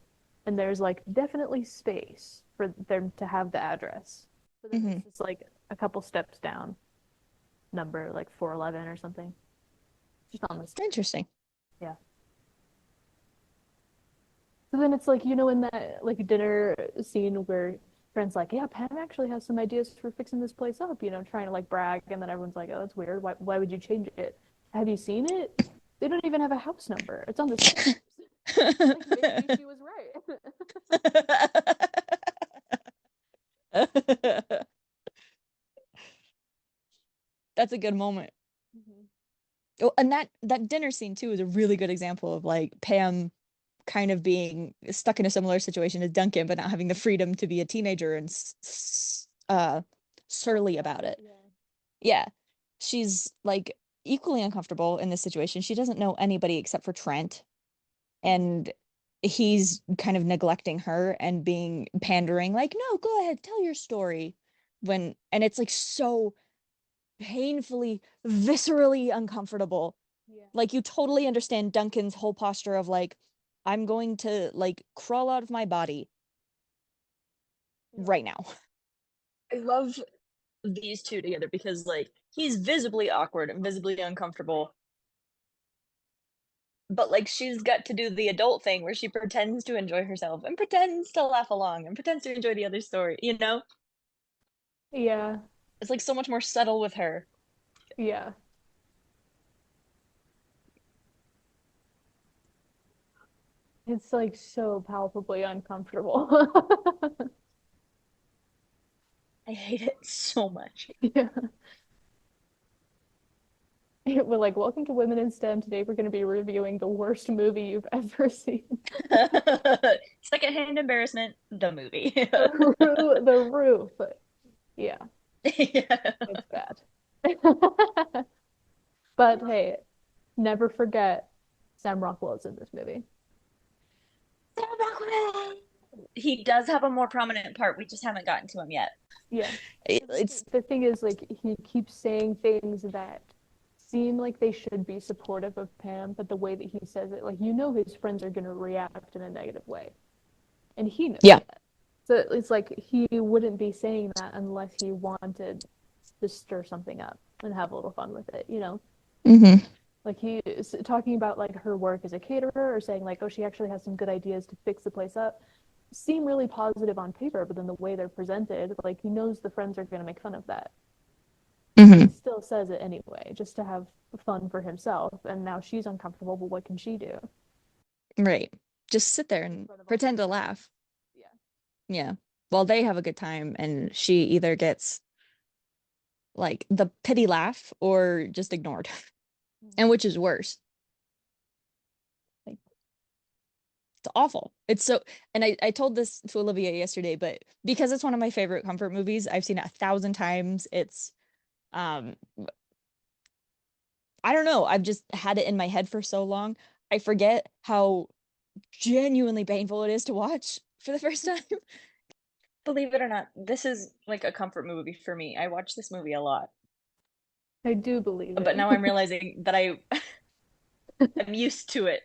and there's like definitely space for them to have the address. But then Hmm. it's just like a couple steps down, number like 411 or something. Just on the stairs. Interesting. Yeah. So then it's like, in that like dinner scene where friends like, yeah, Pam actually has some ideas for fixing this place up, trying to like brag, and then everyone's like, oh, that's weird. Why would you change it? Have you seen it? They don't even have a house number. It's on the stairs. Like maybe she was right. That's a good moment. Mhm. Oh, and that dinner scene too is a really good example of like Pam kind of being stuck in a similar situation as Duncan, but not having the freedom to be a teenager and surly about it. Yeah. Yeah. She's like equally uncomfortable in this situation. She doesn't know anybody except for Trent, and he's kind of neglecting her and being pandering, like, no, go ahead, tell your story. And it's like so painfully, viscerally uncomfortable. Yeah. Like you totally understand Duncan's whole posture of like, I'm going to like crawl out of my body Yeah. right now. I love these two together because like he's visibly awkward and visibly uncomfortable, but like she's got to do the adult thing where she pretends to enjoy herself and pretends to laugh along and pretends to enjoy the other story, you know? Yeah. It's like so much more subtle with her. Yeah. It's like so palpably uncomfortable. I hate it so much. Yeah. We're like, welcome to Women in STEM. Today we're going to be reviewing the worst movie you've ever seen. Secondhand embarrassment, the movie. The Roof. Yeah, Yeah. it's bad. But hey, never forget Sam Rockwell's in this movie. He does have a more prominent part. We just haven't gotten to him yet. Yeah. It's The thing is, like, he keeps saying things that seem like they should be supportive of Pam, but the way that he says it, like, his friends are going to react in a negative way. And he knows yeah. that. So it's like he wouldn't be saying that unless he wanted to stir something up and have a little fun with it. Hmm. Like he is talking about like her work as a caterer or saying like, oh, she actually has some good ideas to fix the place up. Seem really positive on paper, but then the way they're presented, like he knows the friends are going to make fun of that. He Hmm. still says it anyway, just to have fun for himself. And now she's uncomfortable, but what can she do? Right. Just sit there In and front of all pretend these to friends. laugh. Yeah. Yeah. Well, they have a good time, and she either gets like the pity laugh or just ignored. And Mm-hmm. which is worse? Like, it's awful. It's so, and I told this to Olivia yesterday, but because it's one of my favorite comfort movies, I've seen it 1,000 times. It's, um, I don't know. I've just had it in my head for so long. I forget how genuinely painful it is to watch for the first time. Believe it or not, this is like a comfort movie for me. I watch this movie a lot. I do believe But it. now I'm realizing that I'm used to it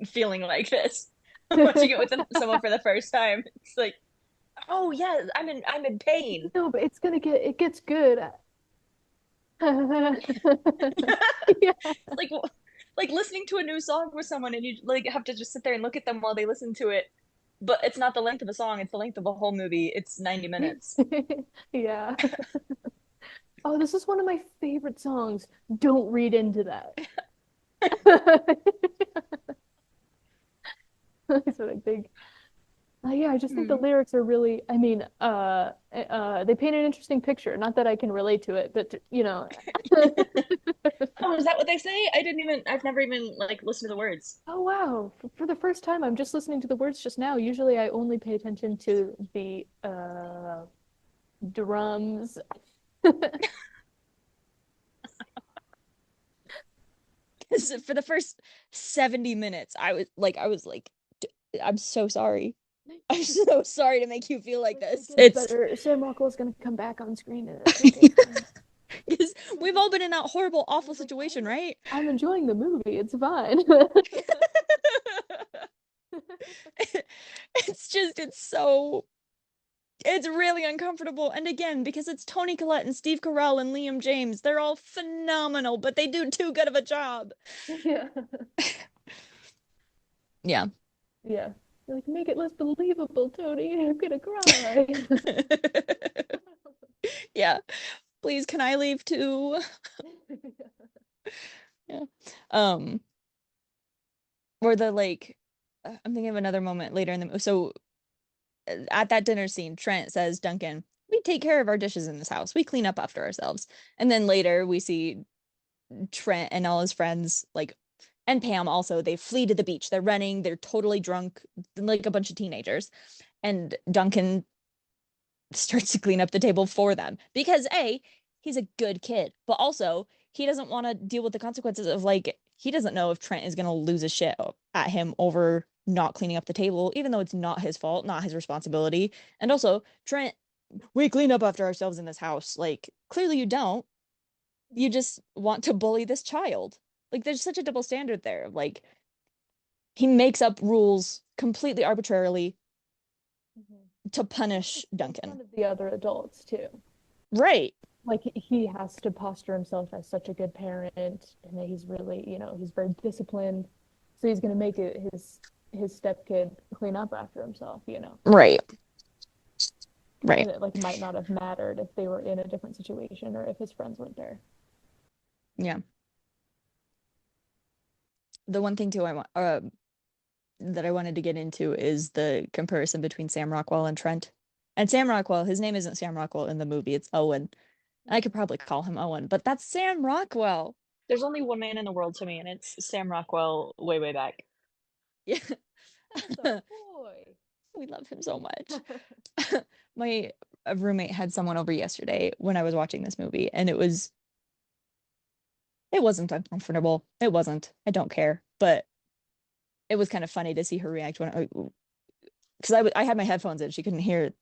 feeling like this. Watching it with someone for the first time. It's like, oh yeah, I'm in pain. No, but it gets good. Yeah. like like listening to a new song with someone and you like have to just sit there and look at them while they listen to it. But it's not the length of a song, it's the length of a whole movie. It's 90 minutes. Yeah. Oh, this is one of my favorite songs. Don't read into that. That's what I think. Yeah, I just think the Hmm. lyrics are really, I mean, they paint an interesting picture. Not that I can relate to it, but Oh, is that what they say? I've never even like listened to the words. Oh wow. For the first time, I'm just listening to the words just now. Usually I only pay attention to the drums. for the first 70 minutes, I was like, I'm so sorry. I'm so sorry to make you feel like this. It's better. Sam Rockwell's gonna come back on screen and it's okay. Because we've all been in that horrible, awful situation, right? I'm enjoying the movie. It's fine. It's really uncomfortable. And again, because it's Toni Collette and Steve Carell and Liam James, they're all phenomenal, but they do too good of a job. Yeah. Yeah. Yeah. You're like, make it less believable, Toni. I'm gonna cry. Yeah. Please, can I leave too? Yeah. Or the like, I'm thinking of another moment later in the so at that dinner scene, Trent says, Duncan, we take care of our dishes in this house. We clean up after ourselves. And then later we see Trent and all his friends, like, and Pam also, they flee to the beach. They're running, they're totally drunk, like a bunch of teenagers. And Duncan starts to clean up the table for them because A, he's a good kid, but also he doesn't want to deal with the consequences of, like, he doesn't know if Trent is going to lose his shit at him over not cleaning up the table, even though it's not his fault, not his responsibility. And also, Trent, we clean up after ourselves in this house. Like, clearly you don't. You just want to bully this child. Like, there's such a double standard there. Like, he makes up rules completely arbitrarily to punish Duncan. One of the other adults too. Right. Like he has to posture himself as such a good parent, and that he's really, he's very disciplined. So he's gonna make it his stepkid clean up after himself, Right. Right. And it like might not have mattered if they were in a different situation or if his friends weren't there. Yeah. The one thing too I want that I wanted to get into is the comparison between Sam Rockwell and Trent. And Sam Rockwell, his name isn't Sam Rockwell in the movie, it's Owen. I could probably call him Owen, but that's Sam Rockwell. There's only one man in the world to me, and it's Sam Rockwell way, way back. Yeah. That's boy. We love him so much. My roommate had someone over yesterday when I was watching this movie, and it wasn't uncomfortable. It wasn't. I don't care. But it was kind of funny to see her react because I had my headphones in. She couldn't hear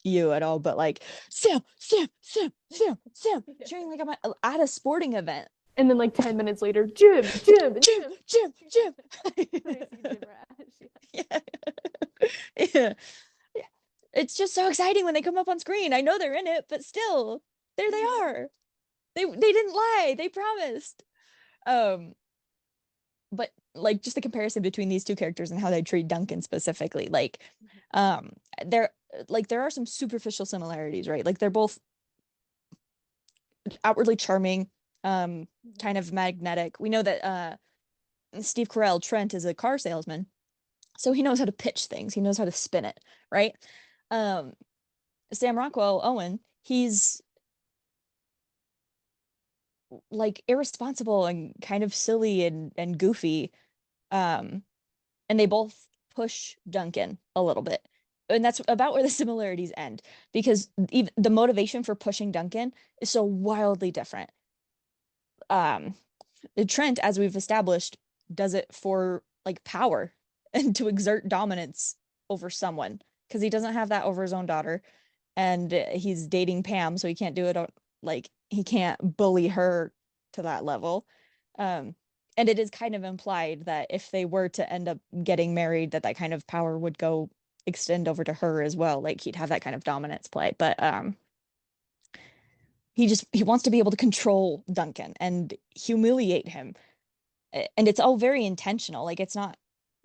you at all, but like, Sam, cheering like I'm at a sporting event. And then like 10 minutes later, Jim. Yeah. Yeah. It's just so exciting when they come up on screen. I know they're in it, but still, there they are. They didn't lie. They promised. But like just the comparison between these two characters and how they treat Duncan specifically, like, there are some superficial similarities, right? Like they're both outwardly charming, kind of magnetic. We know that Steve Carell, Trent, is a car salesman, so he knows how to pitch things. He knows how to spin it, right? Sam Rockwell, Owen, he's like irresponsible and kind of silly and goofy. And they both push Duncan a little bit. And that's about where the similarities end, because even the motivation for pushing Duncan is so wildly different. Trent, as we've established, does it for like power and to exert dominance over someone, because he doesn't have that over his own daughter, and he's dating Pam, so he can't do it, like he can't bully her to that level. And it is kind of implied that if they were to end up getting married, that kind of power would extend over to her as well. Like he'd have that kind of dominance play. But he wants to be able to control Duncan and humiliate him. And it's all very intentional. Like it's not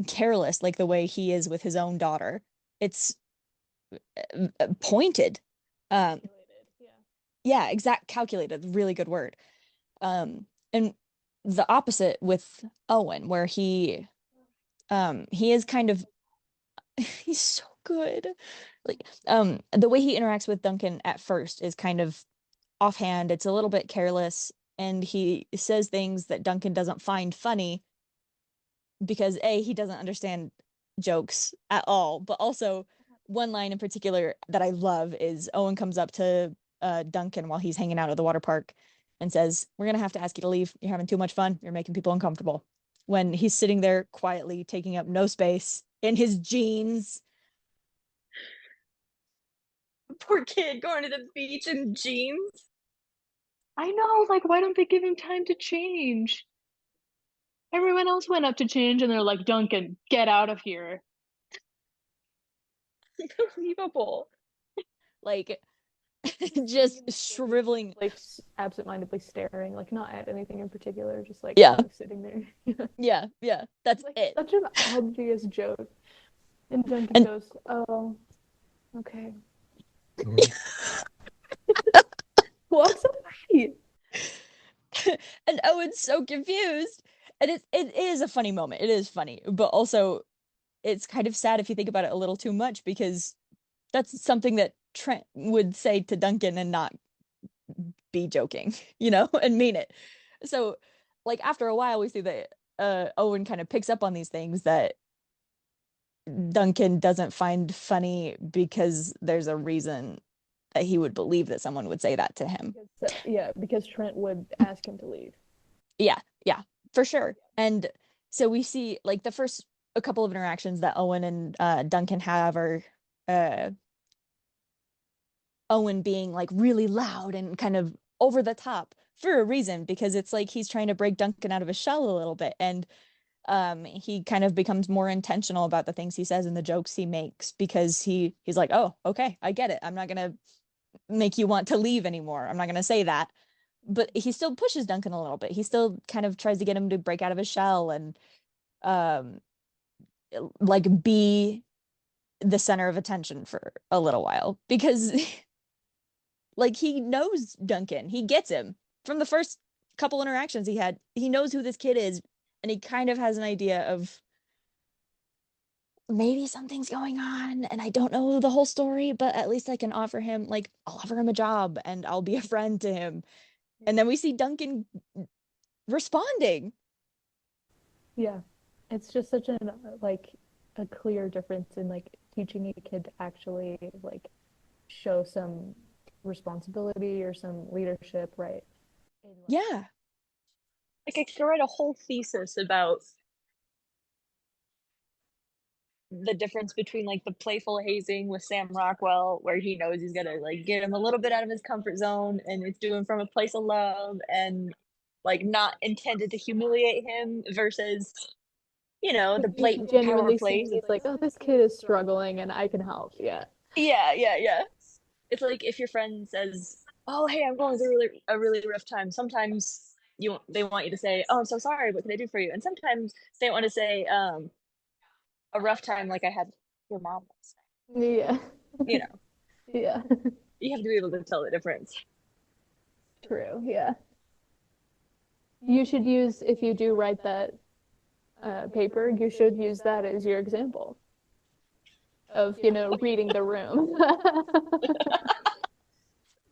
careless like the way he is with his own daughter. It's pointed. Yeah, calculated, really good word. And the opposite with Owen, where he is kind of he's so good. Like the way he interacts with Duncan at first is kind of offhand. It's a little bit careless, and he says things that Duncan doesn't find funny because A, he doesn't understand jokes at all, but also one line in particular that I love is Owen comes up to Duncan while he's hanging out at the water park, and says, "We're gonna have to ask you to leave. You're having too much fun. You're making people uncomfortable." When he's sitting there quietly taking up no space in his jeans. Poor kid going to the beach in jeans. I know, like, why don't they give him time to change? Everyone else went up to change and they're like, Duncan, get out of here. Unbelievable. Like, just shriveling. Like, absentmindedly staring, like, not at anything in particular, just like Yeah. sitting there. Yeah, yeah. That's Like, it. such an obvious joke. And Duncan And goes, oh, okay. Walks away. and Owen's so confused. And it is a funny moment. It is funny, but also it's kind of sad if you think about it a little too much, because that's something that Trent would say to Duncan and not be joking, and mean it. So, like, after a while, we see that Owen kind of picks up on these things that Duncan doesn't find funny, because there's a reason that he would believe that someone would say that to him. Yeah, because Trent would ask him to leave. Yeah, for sure. And so we see, like, the first a couple of interactions that Owen and Duncan have are Owen being like really loud and kind of over the top for a reason, because it's like he's trying to break Duncan out of his shell a little bit. And he kind of becomes more intentional about the things he says and the jokes he makes, because he's like, oh, okay, I get it. I'm not gonna make you want to leave anymore. I'm not gonna say that. But he still pushes Duncan a little bit. He still kind of tries to get him to break out of his shell and um like be the center of attention for a little while, because like, he knows Duncan. He gets him from the first couple interactions he had. He knows who this kid is, and he kind of has an idea of maybe something's going on, and I don't know the whole story, but at least I can offer him, like, I'll offer him a job and I'll be a friend to him. And then we see Duncan responding. Yeah. It's just such an like a clear difference in like teaching a kid to actually like show some responsibility or some leadership, right? And, like, Yeah. Like I could write a whole thesis about the difference between like the playful hazing with Sam Rockwell, where he knows he's gonna like get him a little bit out of his comfort zone and it's doing from a place of love and like not intended to humiliate him, versus the you blatant power genuinely see plays. he's like, oh, this kid is struggling and I can help. Yeah. Yeah. It's like if your friend says, "Oh, hey, I'm going through a really rough time." Sometimes they want you to say, "Oh, I'm so sorry. What can I do for you?" And sometimes they want to say, "A rough time like I had your mom." Yeah. You know, Yeah. you have to be able to tell the difference. True. Yeah. You should use, if you do write that paper, you should use that as your example of, reading the room.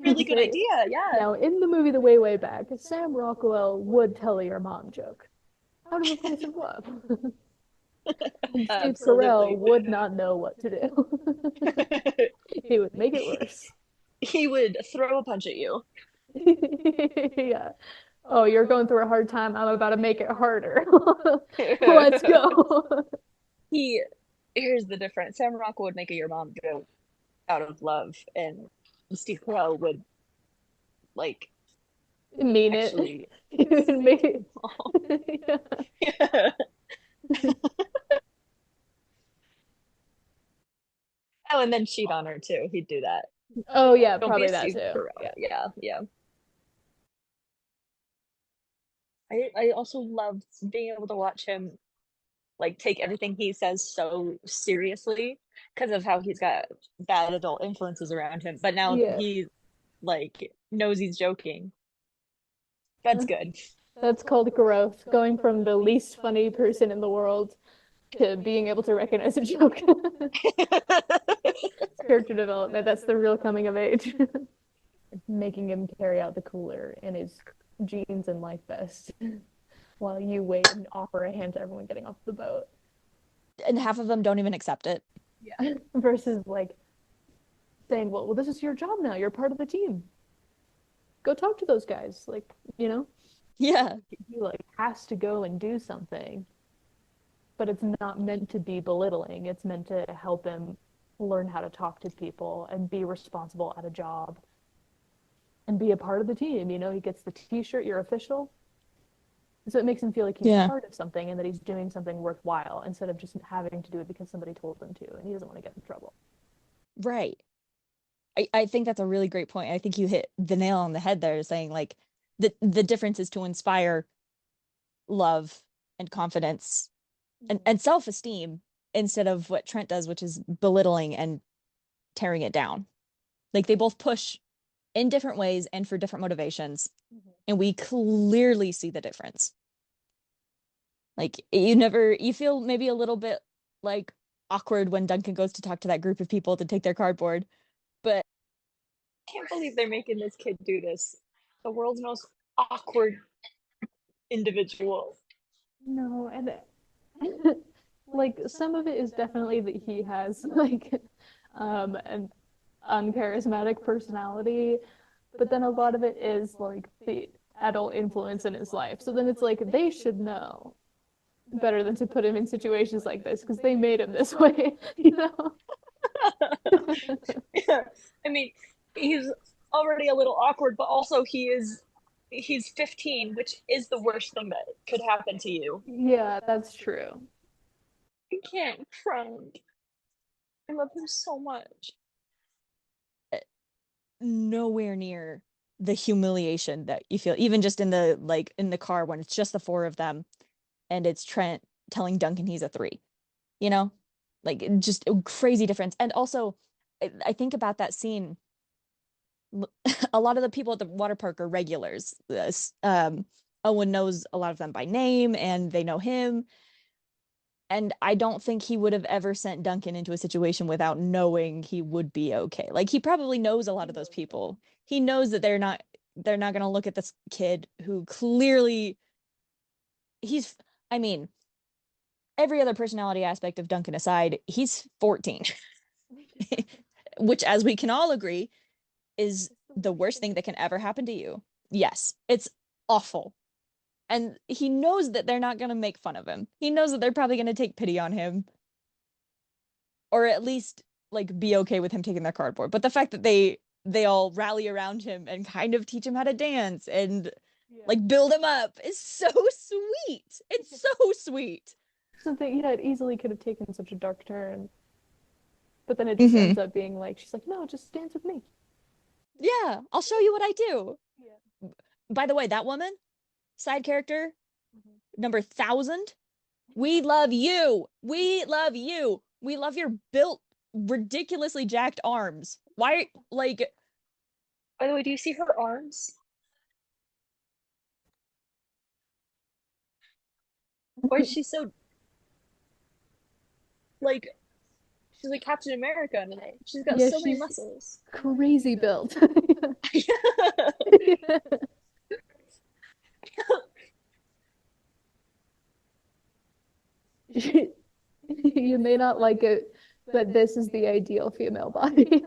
Really good idea. Yeah. Now, in the movie The Way, Way Back, Sam Rockwell would tell your mom joke out of a place of love. And Steve Carell would not know what to do. He would make it worse. He would throw a punch at you. Yeah. Oh, you're going through a hard time. I'm about to make it harder. Let's go. Here's the difference. Sam Rockwell would make a your mom joke out of love, and Steve Carell would like mean actually it. He would make it. Yeah. Oh, and then cheat on her too. He'd do that. Oh yeah, Don't probably be that Steve too. Carell. Yeah. I also love being able to watch him like take everything he says so seriously because of how he's got bad adult influences around him. But now Yeah. he like knows he's joking. That's good. That's called growth, going from the least funny person in the world to being able to recognize a joke. Character development, that's the real coming of age. Making him carry out the cooler in his jeans and life vest while you wait and offer a hand to everyone getting off the boat. And half of them don't even accept it. Yeah. Versus like saying, well, this is your job now. You're part of the team. go talk to those guys. Like, you know, Yeah. he like has to go and do something, but it's not meant to be belittling. It's meant to help him learn how to talk to people and be responsible at a job and be a part of the team. You know, he gets the t-shirt, you're official. So it makes him feel like he's Yeah. part of something and that he's doing something worthwhile instead of just having to do it because somebody told him to and he doesn't want to get in trouble. Right. I think that's a really great point. I think you hit the nail on the head there, saying like the difference is to inspire love and confidence and self-esteem instead of what Trent does, which is belittling and tearing it down. Like they both push in different ways and for different motivations, and we clearly see the difference. Like you feel maybe a little bit like awkward when Duncan goes to talk to that group of people to take their cardboard, but I can't believe they're making this kid do this. The world's most awkward individual. No, and like some of it is definitely that he has like an uncharismatic personality, but then a lot of it is like the adult influence in his life. So then it's like they should know better than to put him in situations like this because they made him this way, you know? Yeah. I mean, he's already a little awkward, but also he's 15, which is the worst thing that could happen to you. Yeah, that's true. I can't, Frank. I love him so much. nowhere near the humiliation that you feel, even just in the car when it's just the four of them and it's Trent telling Duncan he's a three, you know? Like just a crazy difference. And also, I think about that scene. A lot of the people at the water park are regulars. Owen knows a lot of them by name and they know him. And I don't think he would have ever sent Duncan into a situation without knowing he would be okay. Like he probably knows a lot of those people. He knows that they're not going to look at this kid who clearly he's I mean, every other personality aspect of Duncan aside, he's 14. Which as we can all agree is the worst thing that can ever happen to you. Yes, it's awful. And he knows that they're not going to make fun of him. He knows that they're probably going to take pity on him or at least like be okay with him taking their cardboard. But the fact that they all rally around him and kind of teach him how to dance and like build him up is so sweet. It's so sweet. Something, yeah, it easily could have taken such a dark turn. But then it just ends up being like, she's like, no, just dance with me. Yeah, I'll show you what I do. Yeah. By the way, that woman, side character, number 1,000, we love you. We love you. We love your built, ridiculously jacked arms. Why, like, By the way, do you see her arms? Why is she so like she's like Captain America in a way. She's got Yeah, so many she's muscles. crazy built. You may not like it, but this is the ideal female body.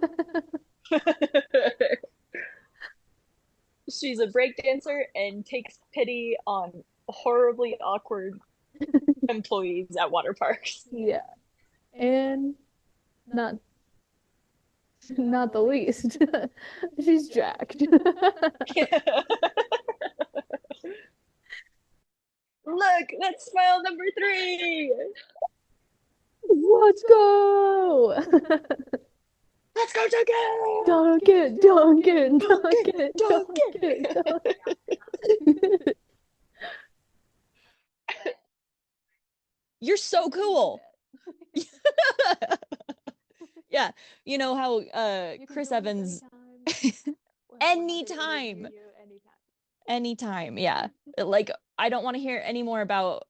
She's a breakdancer and takes pity on horribly awkward employees at water parks. Yeah. And not not the least. She's jacked. Look, that's smile number 3. Let's go! Let's go, Duncan! Duncan, Duncan, Duncan, Duncan, Duncan. you're so cool. Yeah, you know how Chris Evans anytime. Anytime, yeah. Like I don't want to hear any more about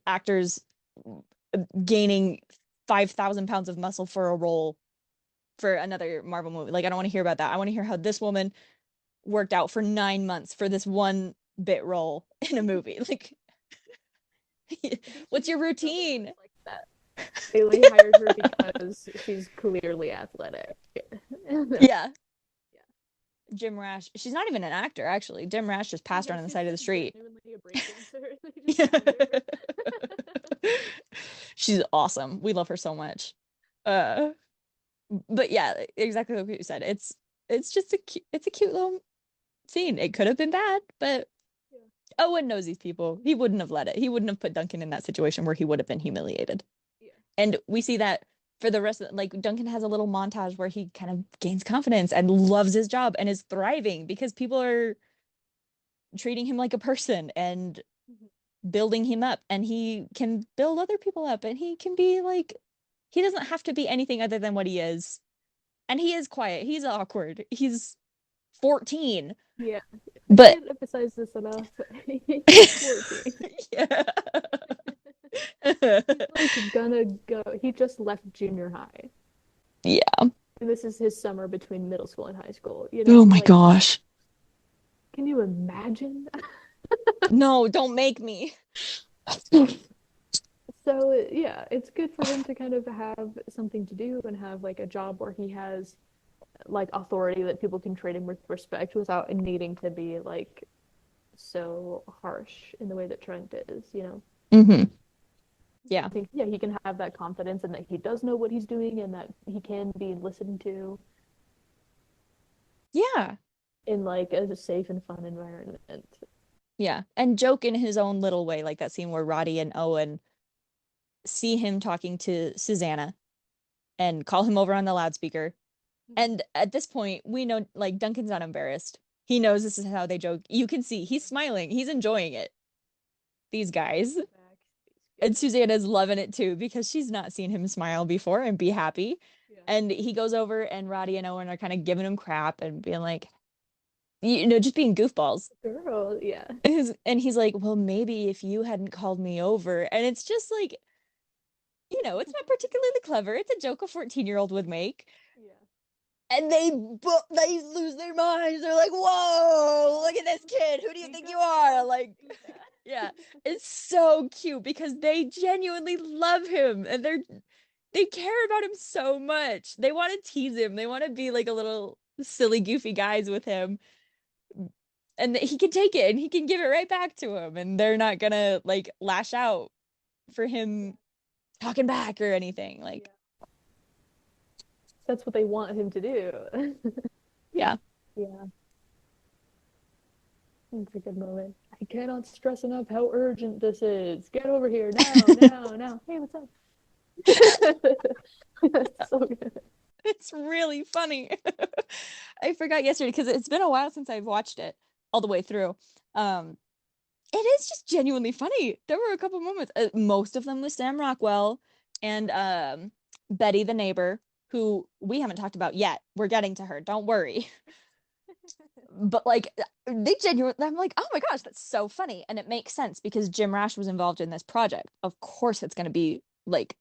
actors gaining 5,000 pounds of muscle for a role for another Marvel movie. Like I don't want to hear about that. I want to hear how this woman worked out for 9 months for this one bit role in a movie. Like what's your routine? Like that. Bailey hired her because she's clearly athletic. Yeah. Jim Rash, she's not even an actor, actually. Jim Rash just passed her on the side of the street. Genuinely a breakdancer. They just found her. She's awesome. We love her so much. Uh, but yeah, exactly what you said. It's just it's a cute little scene. It could have been bad, but Yeah. Owen knows these people. He wouldn't have let it. He wouldn't have put Duncan in that situation where he would have been humiliated. Yeah. And we see that for the rest of like Duncan has a little montage where he kind of gains confidence and loves his job and is thriving because people are treating him like a person and building him up, and he can build other people up, and he can be like, he doesn't have to be anything other than what he is. And he is quiet. He's awkward. He's 14. Yeah. But I can't emphasize this enough. He's 14. yeah. He's like gonna go. He just left junior high. Yeah. And this is his summer between middle school and high school. You know, Oh my like, gosh. can you imagine? No, don't make me. So yeah, it's good for him to kind of have something to do and have like a job where he has like authority that people can treat him with respect without needing to be like so harsh in the way that Trent is, you know. Mm-hmm. Yeah. I think yeah, he can have that confidence and that he does know what he's doing and that he can be listened to Yeah. in like a safe and fun environment. Yeah. And joke in his own little way, like that scene where Roddy and Owen see him talking to Susanna and call him over on the loudspeaker. And at this point, we know like Duncan's not embarrassed. He knows this is how they joke. You can see he's smiling. He's enjoying it. These guys. And Susanna's loving it too because she's not seen him smile before and be happy. Yeah. And he goes over and Roddy and Owen are kind of giving him crap and being like, you know, just being goofballs. Girl, yeah. And he's like, well, maybe if you hadn't called me over. And it's just like, you know, it's not particularly clever. It's a joke a 14-year-old would make. Yeah. And they lose their minds. They're like, whoa, look at this kid. Who do you think you are? Like, yeah, it's so cute because they genuinely love him and they care about him so much. They want to tease him. They want to be like a little silly, goofy guys with him. And he can take it and he can give it right back to him. And they're not gonna like lash out for him talking back or anything. Like, that's what they want him to do. yeah. Yeah. It's a good moment. I cannot stress enough how urgent this is. Get over here now. Hey, what's up? That's so good. It's really funny. I forgot yesterday because it's been a while since I've watched it all the way through. It is just genuinely funny. There were a couple moments. Most of them with Sam Rockwell and Betty the neighbor, who we haven't talked about yet. We're getting to her. Don't worry. But like they genuinely, I'm like, oh my gosh, that's so funny. And it makes sense because Jim Rash was involved in this project. Of course it's going to be like,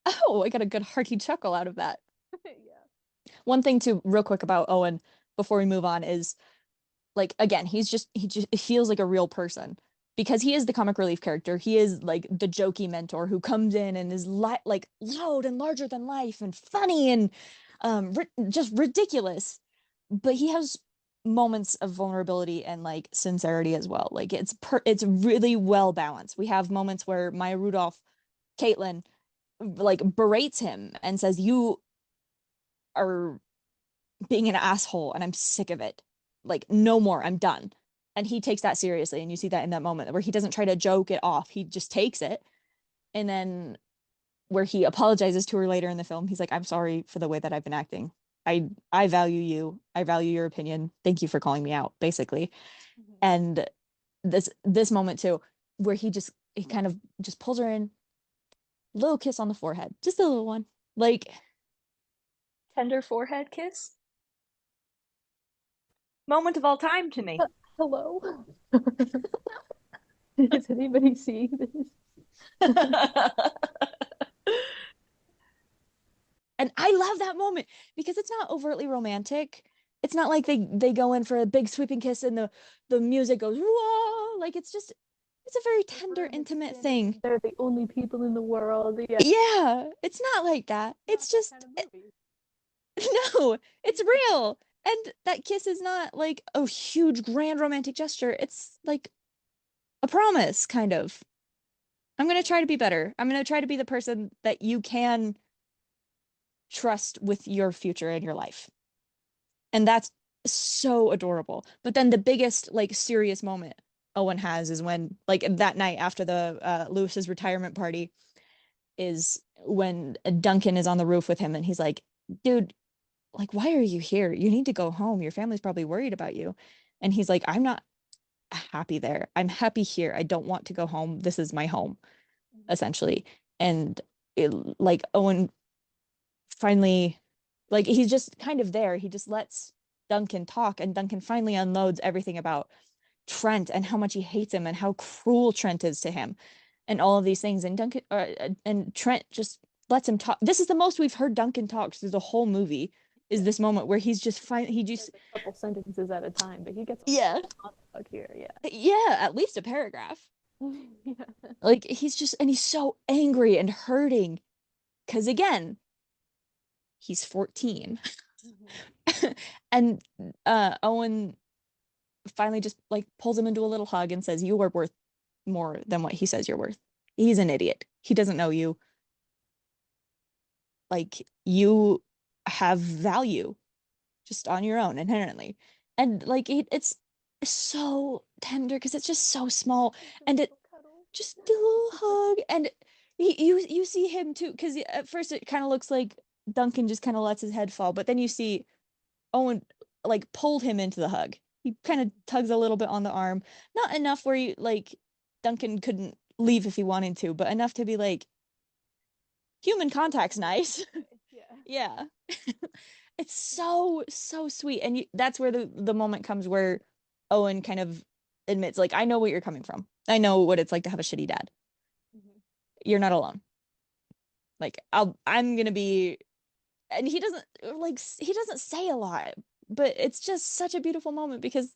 oh, I got a good hearty chuckle out of that. Yeah. One thing too, real quick about Owen before we move on is like, again, he just feels like a real person because he is the comic relief character. He is like the jokey mentor who comes in and is like loud and larger than life and funny and just ridiculous. But he has moments of vulnerability and like sincerity as well. Like it's really well balanced. We have moments where Maya Rudolph, Caitlin, like berates him and says, you are being an asshole and I'm sick of it. Like, no more, I'm done. And he takes that seriously. And you see that in that moment where he doesn't try to joke it off. He just takes it. And then where he apologizes to her later in the film, he's like, I'm sorry for the way that I've been acting. I value you. I value your opinion. Thank you for calling me out, basically. Mm-hmm. And this moment too, where he kind of just pulls her in, little kiss on the forehead, just a little one, like tender forehead kiss. Moment of all time to me. Hello. Does anybody see this? And I love that moment because it's not overtly romantic. It's not like they go in for a big sweeping kiss and the music goes whoa. Like it's a very tender, intimate thing. They're the only people in the world. Yeah, it's not like that. It's just no, it's real. And that kiss is not like a huge grand romantic gesture. It's like a promise, kind of. I'm gonna try to be better. I'm gonna try to be the person that you can trust with your future in your life. And that's so adorable. But then the biggest like serious moment Owen has is when like that night after the Lewis's retirement party is when Duncan is on the roof with him and he's like, dude, like why are you here? You need to go home. Your family's probably worried about you. And he's like, I'm not happy there. I'm happy here. I don't want to go home. This is my home, essentially. And it, like Owen finally, like he's just kind of there. He just lets Duncan talk, and Duncan finally unloads everything about Trent and how much he hates him and how cruel Trent is to him and all of these things. And Duncan and Trent just lets him talk. This is the most we've heard Duncan talk through the whole movie, is this moment where he's just fine. He just a couple sentences at a time, but he gets yeah here. yeah at least a paragraph. Yeah. Like he's just, and he's so angry and hurting because again he's 14. And Owen finally just like pulls him into a little hug and says, you are worth more than what he says you're worth. He's an idiot. He doesn't know you. Like you have value just on your own inherently. And like it's so tender because it's just so small, and it just a little hug. And you see him too, because at first it kind of looks like Duncan just kind of lets his head fall, but then you see Owen like pulled him into the hug. He kind of tugs a little bit on the arm, not enough where you like Duncan couldn't leave if he wanted to, but enough to be like, human contact's nice. Yeah. It's so sweet. And that's where the moment comes where Owen kind of admits, like, I know what you're coming from. I know what it's like to have a shitty dad. You're not alone. Like I'm gonna be, and he doesn't say a lot, but it's just such a beautiful moment because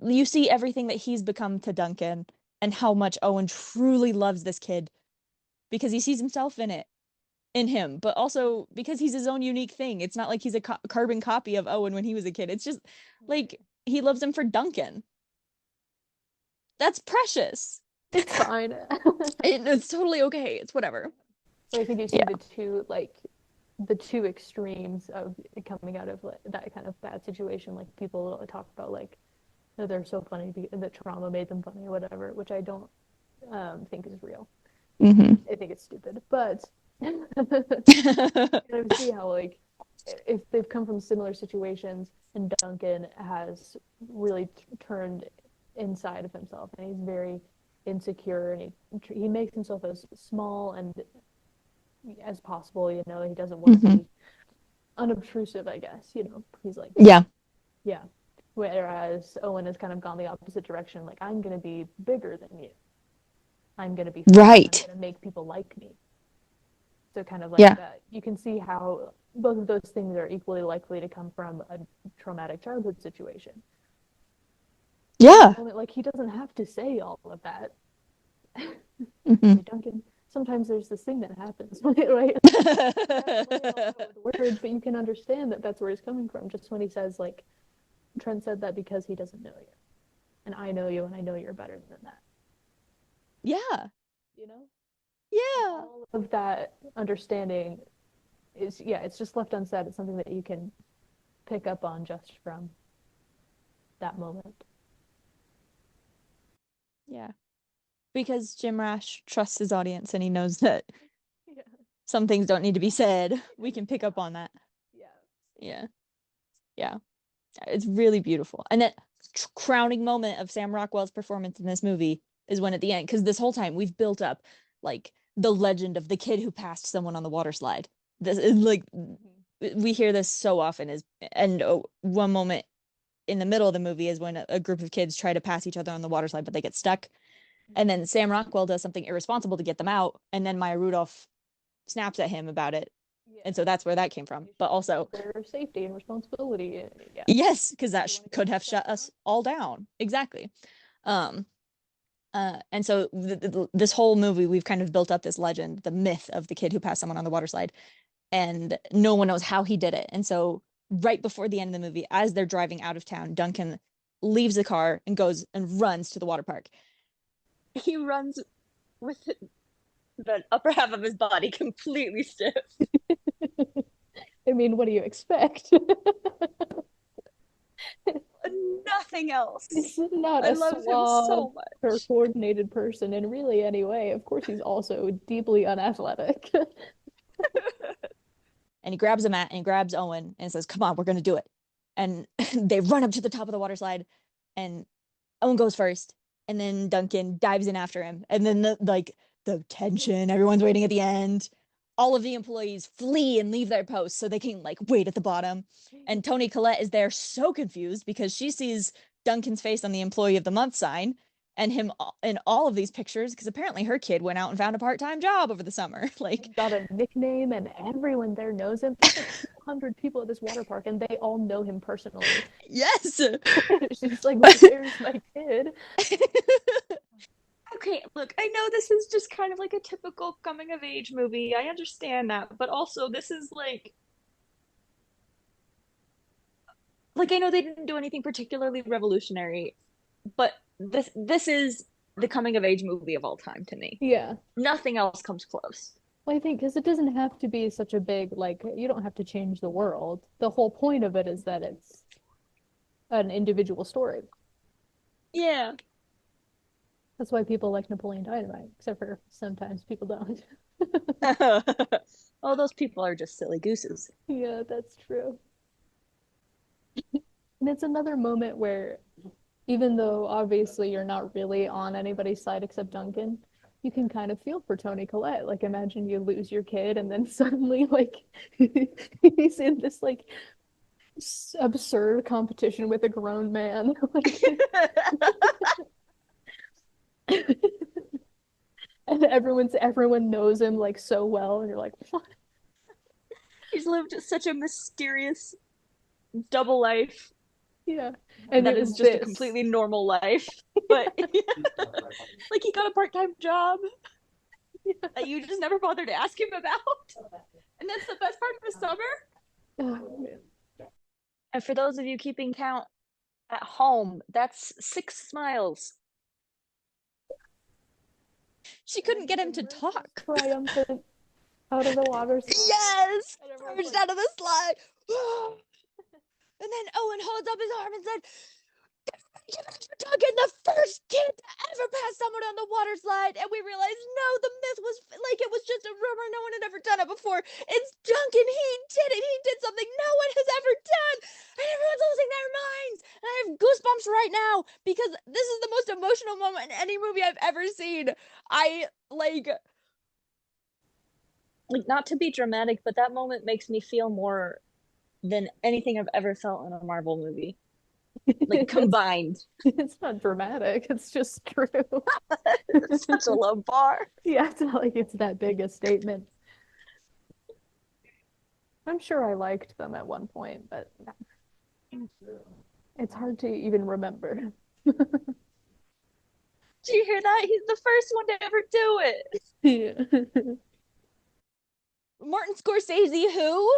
you see everything that he's become to Duncan and how much Owen truly loves this kid because he sees himself in him, but also because he's his own unique thing. It's not like he's a carbon copy of Owen when he was a kid. It's just like he loves him for Duncan. That's precious. It's fine. It's totally okay. It's whatever. So I think you see the two extremes of coming out of like, that kind of bad situation. Like people talk about like they're so funny because the trauma made them funny or whatever, which I don't think is real. I think it's stupid, but I see how like if they've come from similar situations and Duncan has really turned inside of himself and he's very insecure and he makes himself as small and as possible, he doesn't want to be unobtrusive, I guess, he's like yeah whereas Owen has kind of gone the opposite direction, like I'm gonna be bigger than you, I'm gonna be fun, right, I'm gonna make people like me. So kind of like that, you can see how both of those things are equally likely to come from a traumatic childhood situation. Yeah. Like he doesn't have to say all of that. Duncan, sometimes there's this thing that happens, right? Words, but you can understand that that's where he's coming from. Just when he says like, Trent said that because he doesn't know you, and I know you, and I know you're better than that. Yeah. Yeah. All of that understanding is, it's just left unsaid. It's something that you can pick up on just from that moment. Yeah. Because Jim Rash trusts his audience and he knows that some things don't need to be said. We can pick up on that. Yeah. It's really beautiful. And that crowning moment of Sam Rockwell's performance in this movie is when at the end, because this whole time we've built up like the legend of the kid who passed someone on the water slide. This is like we hear this so often, one moment in the middle of the movie is when a group of kids try to pass each other on the water slide, but they get stuck. And then Sam Rockwell does something irresponsible to get them out, and then Maya Rudolph snaps at him about it. And so that's where that came from. But also their safety and responsibility. Yes, because that could have shut us all down. Exactly. And so this whole movie, we've kind of built up this legend, the myth of the kid who passed someone on the water slide, and no one knows how he did it. And so right before the end of the movie, as they're driving out of town, Duncan leaves the car and goes and runs to the water park. He runs with the upper half of his body completely stiff. I mean, what do you expect? Nothing else. He's not I a love him suave so or much. coordinated person in really any way. Of course, he's also deeply unathletic. And he grabs a mat and he grabs Owen and says, "Come on, we're gonna do it." And they run up to the top of the water slide, and Owen goes first, and then Duncan dives in after him, and then the tension, everyone's waiting at the end. All of the employees flee and leave their posts so they can like wait at the bottom. And Toni Collette is there so confused because she sees Duncan's face on the Employee of the Month sign and him in all of these pictures because apparently her kid went out and found a part-time job over the summer. Like, Got a nickname, and everyone there knows him. There's like 200 people at this water park, and they all know him personally. yes. She's like, "Where's my kid?" Okay, look, I know this is just kind of like a typical coming of age movie. I understand that, but also this is like I know they didn't do anything particularly revolutionary, but this is the coming of age movie of all time to me. Yeah. Nothing else comes close. Well, I think because it doesn't have to be such a big, like, you don't have to change the world. The whole point of it is that it's an individual story. Yeah. That's why people like Napoleon Dynamite, except for sometimes people don't. Oh, those people are just silly gooses. Yeah, that's true. And it's another moment where, even though obviously you're not really on anybody's side except Duncan, you can kind of feel for Toni Collette. Like, imagine you lose your kid and then suddenly, like, he's in this, like, absurd competition with a grown man. And everyone knows him, like, so well, and you're like, what? He's lived such a mysterious double life Yeah. And that it is was just a this. completely normal life. But like he got a part-time job that you just never bothered to ask him about. And that's the best part of the summer. Oh, man. And for those of you keeping count at home, that's 6 smiles. She couldn't get him to talk. Triumphant out of the water. Yes! And everyone's Surged like, out of the slide. And then Owen holds up his arm and said, "Give it to Duncan, the first kid to ever pass someone on the water slide." And we realized, no, the myth was like it was just a rumor. No one had ever done it before. It's Duncan. He did it. He did something no one has ever done. And everyone's losing their minds. And I have goosebumps right now because this is the most emotional moment in any movie I've ever seen. I like Not to be dramatic, but that moment makes me feel more than anything I've ever felt in a Marvel movie. Like combined. It's not dramatic. It's just true. It's such a low bar. Yeah, it's not like it's that big a statement. I'm sure I liked them at one point, but it's hard to even remember. Do you hear that? He's the first one to ever do it. Yeah. Martin Scorsese, who?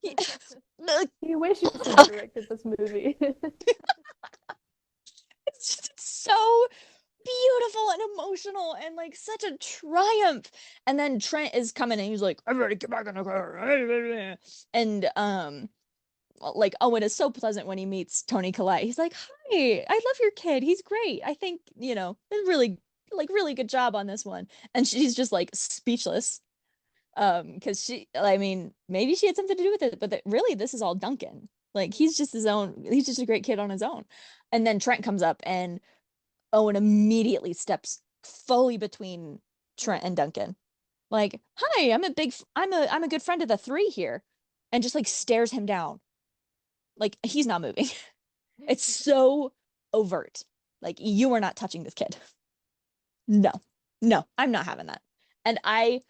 He wishes he had directed this movie. It's so beautiful and emotional and like such a triumph. And then Trent is coming and he's like, "Everybody get back in the car." And like Owen is so pleasant when he meets Toni Collette. He's like, "Hi, I love your kid. He's great. I think, really good job on this one." And she's just like speechless. Because I mean, maybe she had something to do with it, but really this is all Duncan. Like he's just a great kid on his own. And then Trent comes up and Owen immediately steps fully between Trent and Duncan. Like, "Hi, I'm a good friend of the three here." And just like stares him down. Like he's not moving. It's so overt. Like, you are not touching this kid. No. No, I'm not having that. And it's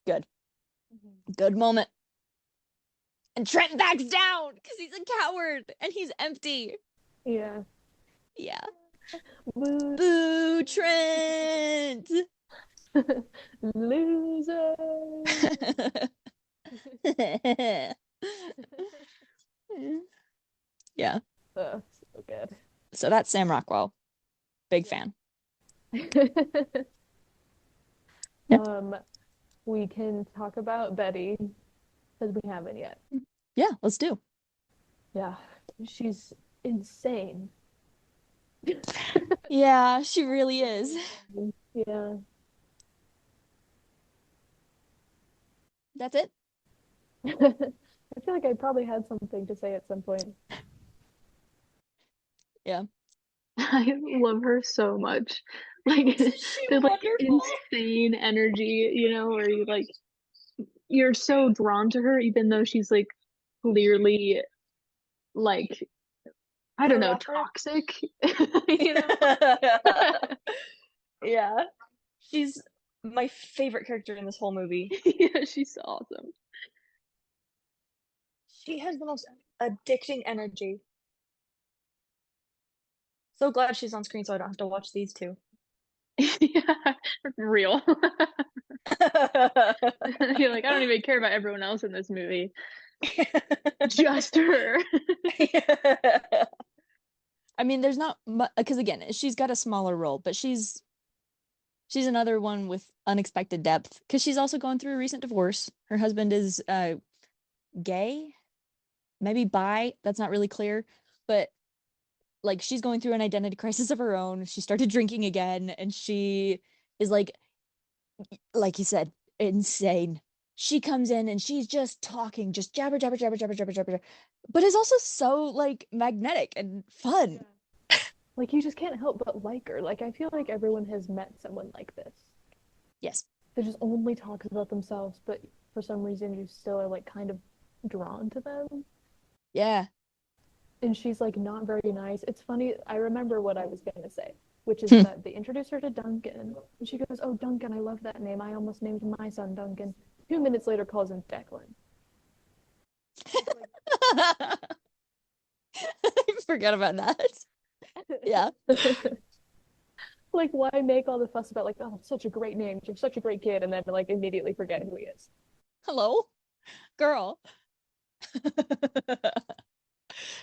good. Good moment. And Trent backs down because he's a coward and he's empty. Yeah. Yeah. Boo. Boo, Trent. Loser. Yeah. Oh, so good. So that's Sam Rockwell. Big fan. Yeah. Um, we can talk about Betty because we haven't yet. Yeah, let's do. Yeah, she's insane. Yeah, she really is. Yeah. That's it. I feel like I probably had something to say at some point. Yeah. I love her so much. Like Isn't she the like wonderful? insane energy, where you like you're so drawn to her even though she's like clearly like I don't So know, rougher. toxic. You know? Yeah. She's my favorite character in this whole movie. Yeah, she's awesome. She has the most addicting energy. So glad she's on screen so I don't have to watch these two. Yeah, real. You're like, I don't even care about everyone else in this movie. Just her. I mean, there's not much because again, she's got a smaller role, but she's another one with unexpected depth because she's also going through a recent divorce. Her husband is gay, maybe bi, that's not really clear, but like she's going through an identity crisis of her own. She started drinking again and she is like you said, insane. She comes in and she's just talking, just jabber, jabber, jabber, jabber, jabber, jabber, but is also so like magnetic and fun. Like you just can't help but like her. Like I feel like everyone has met someone like this. Yes. That just only talks about themselves, but for some reason you still are like kind of drawn to them. Yeah. And she's like not very nice. It's funny, I remember what I was gonna say, which is Hmm. that they introduce her to Duncan, and she goes, "Oh, Duncan, I love that name. I almost named my son Duncan." 2 minutes later, calls him Declan. I forgot about that. Yeah. Like, why make all the fuss about like, oh, such a great name, you're such a great kid, and then like immediately forget who he is? Hello, girl.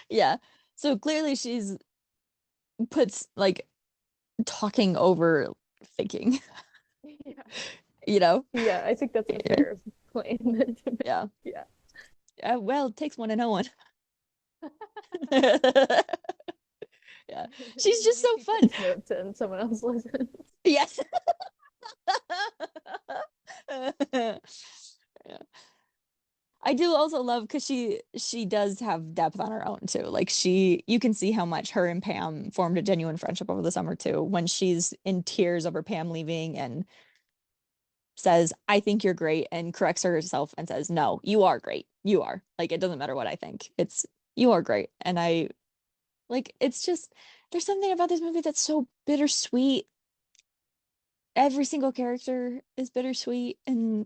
Yeah. So clearly she's puts like talking over thinking, Yeah, you know? yeah, I think that's a Yeah. fair claim to make. Yeah. Yeah. Well, it takes one to know one. Yeah. She's just so She fun. takes notes and someone else listens. Yes. Yeah. I do also love because she does have depth on her own too. Like you can see how much her and Pam formed a genuine friendship over the summer too, when she's in tears over Pam leaving and says, "I think you're great," and corrects herself and says, "No, you are great. You are. Like it doesn't matter what I think. It's you are great." And I like it's just there's something about this movie that's so bittersweet. Every single character is bittersweet and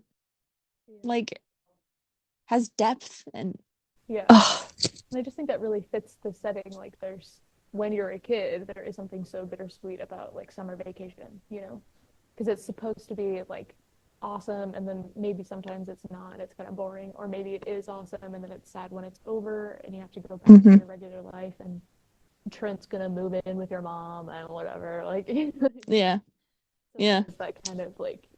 like has depth and Yeah. oh, And I just think that really fits the setting. Like, there's when you're a kid, there is something so bittersweet about like summer vacation, you know, because it's supposed to be like awesome, and then maybe sometimes it's not. It's kind of boring, or maybe it is awesome, and then it's sad when it's over, and you have to go back to mhm. your regular life, and Trent's gonna move in with your mom and whatever. Like, Yeah. so Yeah. there's that kind of like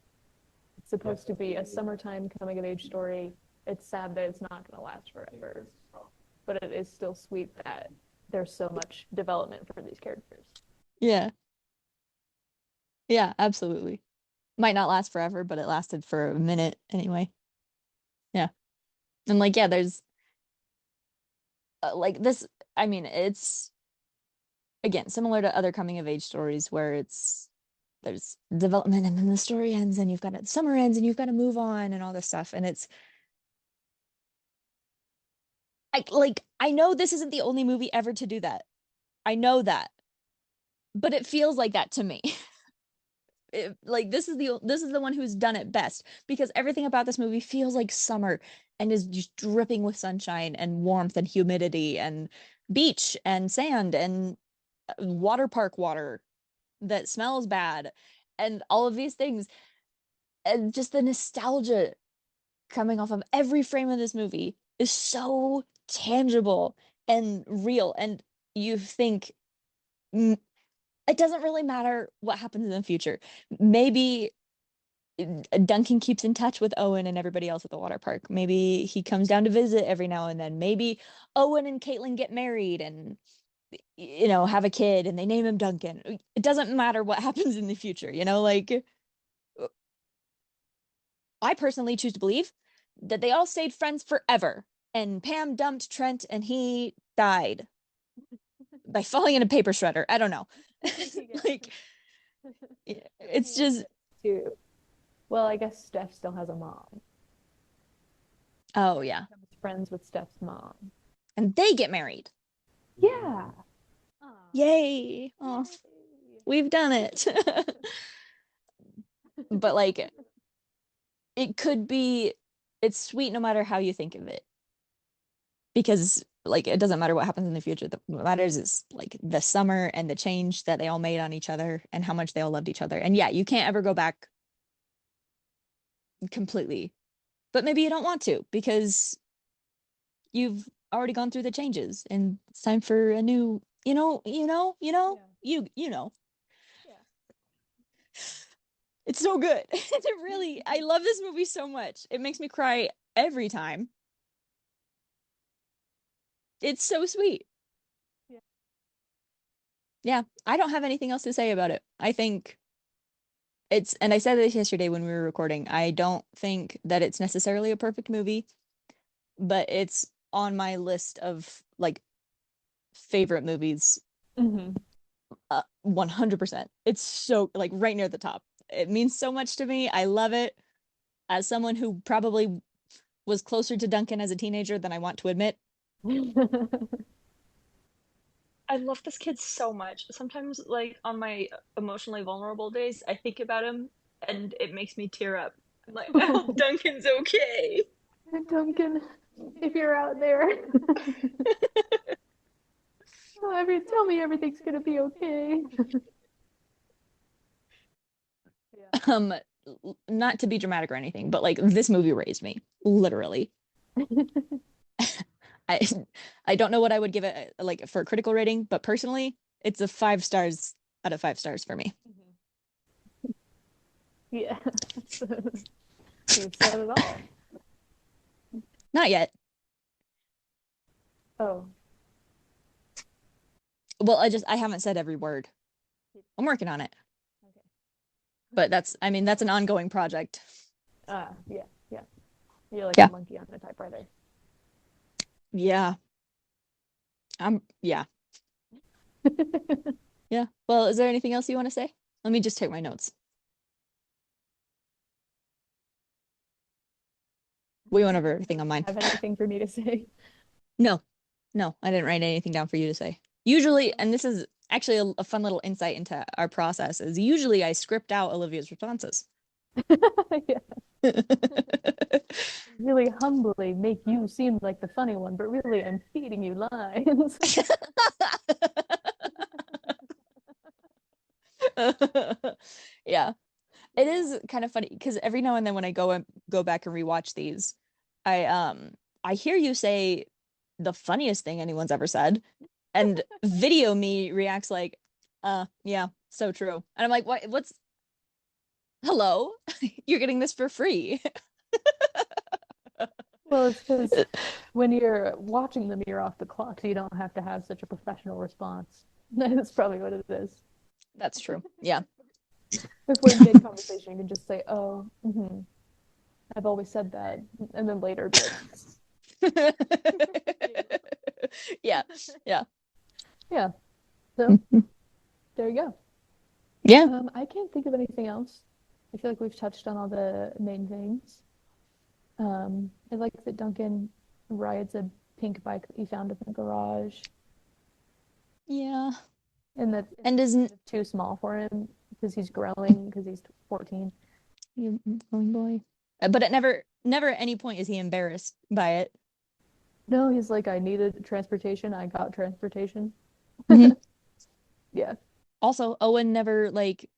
it's supposed to be a summertime coming of age story. It's sad that it's not gonna last forever, but it is still sweet that there's so much development for these characters. Yeah. Yeah, absolutely. Might not last forever, but it lasted for a minute anyway. Yeah. And like yeah, there's like this I mean, it's again similar to other coming of age stories where there's development and then the story ends and you've got to summer ends and you've got to move on and all this stuff and it's I know this isn't the only movie ever to do that. I know that. But it feels like that to me. Like this is the one who's done it best because everything about this movie feels like summer and is just dripping with sunshine and warmth and humidity and beach and sand and water park water that smells bad and all of these things And just the nostalgia coming off of every frame of this movie is so tangible and real. And you think, "Mm, it doesn't really matter what happens in the future. Maybe Duncan keeps in touch with Owen and everybody else at the water park. Maybe he comes down to visit every now and then. Maybe Owen and Caitlin get married and have a kid and they name him Duncan. It doesn't matter what happens in the future, like I personally choose to believe that they all stayed friends forever. And Pam dumped Trent and he died by falling in a paper shredder. I don't know. Like, it's just. Too. Well, I guess Steph still has a mom. Oh, yeah. Becomes friends with Steph's mom. And they get married. Yeah. Yay. Oh, we've done it. But like, it's sweet no matter how you think of it. Because like, it doesn't matter what happens in the future. What matters is like the summer and the change that they all made on each other and how much they all loved each other. And yeah, you can't ever go back completely, but maybe you don't want to because you've already gone through the changes and it's time for a new, Yeah. you know. Yeah. It's so good. I love this movie so much. It makes me cry every time. It's so sweet. Yeah. Yeah, I don't have anything else to say about it. I think and I said this yesterday when we were recording, I don't think that it's necessarily a perfect movie, but it's on my list of like favorite movies. 100%. It's so like right near the top. It means so much to me. I love it. As someone who probably was closer to Duncan as a teenager than I want to admit. I love this kid so much. Sometimes, like on my emotionally vulnerable days, I think about him and it makes me tear up. I'm like, I hope Duncan's okay. Duncan, if you're out there, tell me everything's gonna be okay. Um, not to be dramatic or anything, but like this movie raised me, literally. I I don't know what I would give it like for a critical rating, but personally, it's a 5 stars out of 5 stars for me. Yeah. You've said it all. Not yet. Oh. Well, I haven't said every word. I'm working on it. Okay. But that's an ongoing project. Yeah. You're like Yeah. a monkey on a typewriter. Yeah. Yeah. Yeah. Well, is there anything else you want to say? Let me just take my notes. We went over everything on mine. Have anything for me to say? No, I didn't write anything down for you to say. Usually, and this is actually a fun little insight into our process, is usually I script out Olivia's responses. Yeah. Really humbly make you seem like the funny one, but really I'm feeding you lines. Yeah. It is kind of funny because every now and then when I go back and rewatch these, I hear you say the funniest thing anyone's ever said, and video me reacts like, yeah, so true. And I'm like, what's hello? You're getting this for free. Well, it's because when you're watching them, you're off the clock, so you don't have to have such a professional response. That's probably what it is. That's true. Yeah. If we're in mid-conversation, you can just say, "Oh, I've always said that," and then later be like, Yeah. Yeah. yeah. So there you go. Yeah. I can't think of anything else. I feel like we've touched on all the main things. I like that Duncan rides a pink bike that he found in the garage, Yeah. and that And it's isn't too small for him because he's growing because he's 14. you growing boy? But at never at any point is he embarrassed by it. No, he's like, I needed transportation. I got transportation. Mhm. Yeah. Also, Owen never like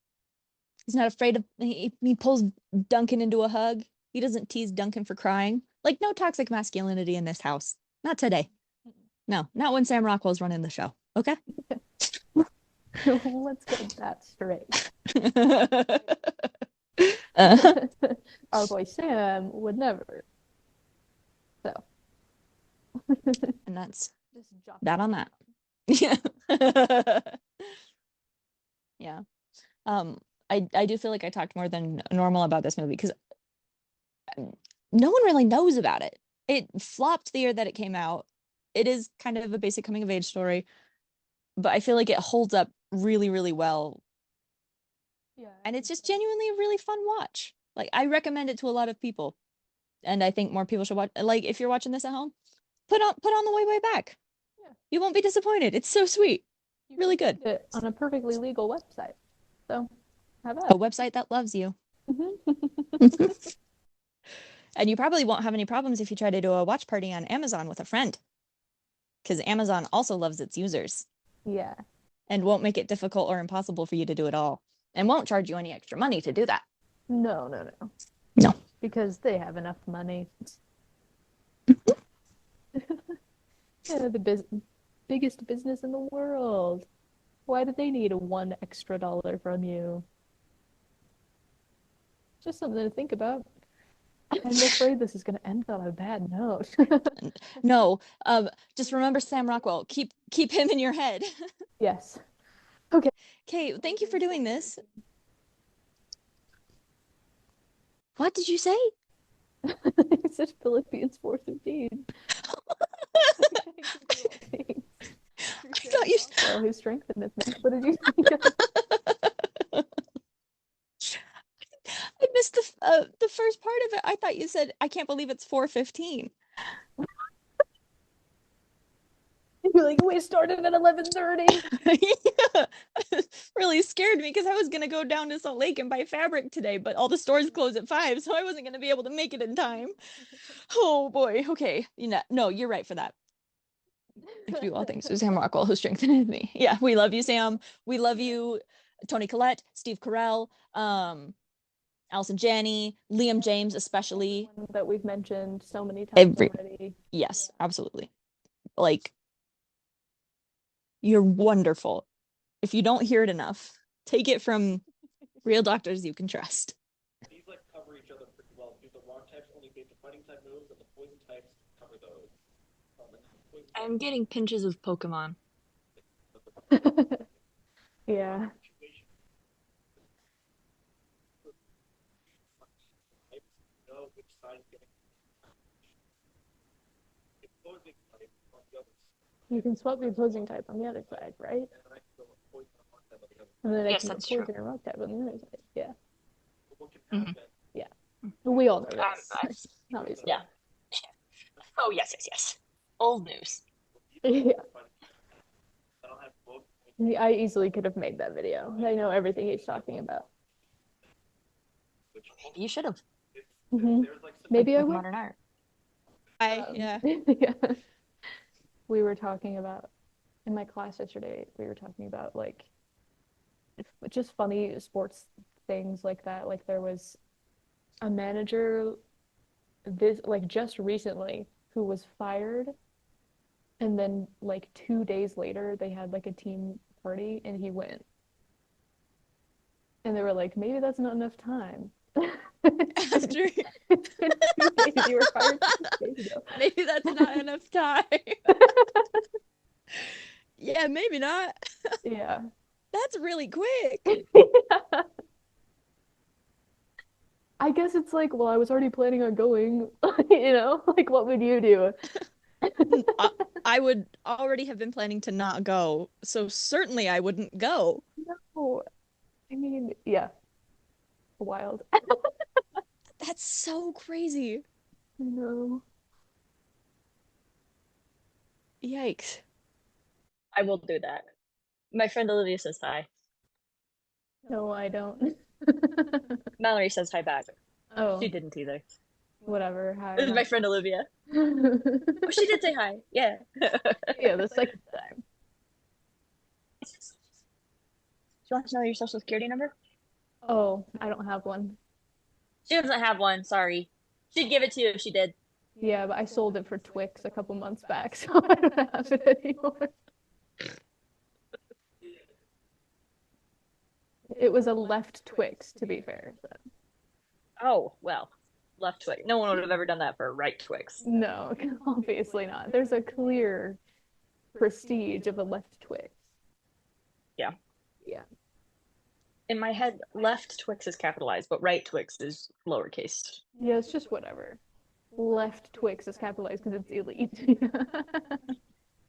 He's not afraid of, he pulls Duncan into a hug. He doesn't tease Duncan for crying. Like, no toxic masculinity in this house. Not today. No, not when Sam Rockwell's running the show. Okay? Let's get that straight. Our boy Sam would never. So. And that's Just jot that on that. Yeah. Yeah. I do feel like I talked more than normal about this movie because no one really knows about it. It flopped the year that it came out. It is kind of a basic coming of age story, but I feel like it holds up really, really well. Yeah. And it's just genuinely a really fun watch. Like, I recommend it to a lot of people. And I think more people should watch. Like, if you're watching this at home, put on the way back. Yeah. You won't be disappointed. It's so sweet. You Really can good. find it on a perfectly legal website. So, have A that. website that loves you. Mhm. And you probably won't have any problems if you try to do a watch party on Amazon with a friend. Because Amazon also loves its users Yeah. and won't make it difficult or impossible for you to do it all. And won't charge you any extra money to do that. No. No. Because they have enough money. Yeah, the biggest business in the world. Why do they need $1 extra from you? Just something to think about. I'm afraid this is going to end on a bad note. No, just remember Sam Rockwell. Keep him in your head. Yes. Okay, thank you for doing this. What did you say? It's just Philippians 4:15. I thought you. Well, who strengtheneth me? What did you I missed the first part of it. I thought you said, "I can't believe it's 4:15." You're like, we started at 11:30. Yeah, really scared me because I was gonna go down to Salt Lake and buy fabric today, but all the stores close at 5, so I wasn't gonna be able to make it in time. Oh boy. Okay. No, you're right for that. I do all things through Sam Rockwell, who strengthened me. Yeah, we love you, Sam. We love you, Toni Collette, Steve Carell, Allison Janney, Liam James, especially. That we've mentioned so many times already. Yes, absolutely. Like, you're wonderful. If you don't hear it enough, take it from real doctors you can trust. These like cover each other pretty well. Do the rock types only bait the fighting type moves, and the poison types cover those. I'm getting pinches of Pokemon. Yeah. Know which side is getting opposing type on the other side. You can swap the opposing type on the other side, right? And then I Yes, can that's get true. poison or rock type on the other side. Yeah. What can happen? Yeah. We all know this. Obviously. Yeah. Oh, yes. Old news. Yeah. I easily could have made that video. I know everything he's talking about. Maybe you should have. Mhm. Maybe I would. Modern art. Yeah. Yeah. We were talking about, in my class yesterday, we were talking about like just funny sports things like that. Like there was a manager just recently who was fired, and then like 2 days later they had like a team party and he went. And they were like, maybe that's not enough time. After It's been 2 days. You were fired 2 days ago. maybe that's not enough time. Yeah, maybe not. Yeah. That's really quick. I guess it's like, well, I was already planning on going, like what would you do? I would already have been planning to not go, so certainly I wouldn't go. No. I mean, yeah. Wild. That's so crazy. No. Yikes. I will do that. My friend Olivia says hi. No, I don't. Mallory says hi back. Oh, She didn't either. whatever. Hi. This is my friend Olivia. Oh, she did say hi. Yeah. Yeah, the second time. Do you want to know your social security number? Oh, I don't have one. She doesn't have one, sorry. She'd give it to you if she did. Yeah, but I sold it for Twix a couple months back, so I don't have it anymore. It was a left Twix, to be fair. But Oh, well, left Twix. No one would have ever done that for a right Twix. no, obviously not. There's a clear prestige of a left Twix. Yeah. Yeah. In my head, left Twix is capitalized, but right Twix is lowercase. Yeah, it's just whatever. Left Twix is capitalized because it's elite.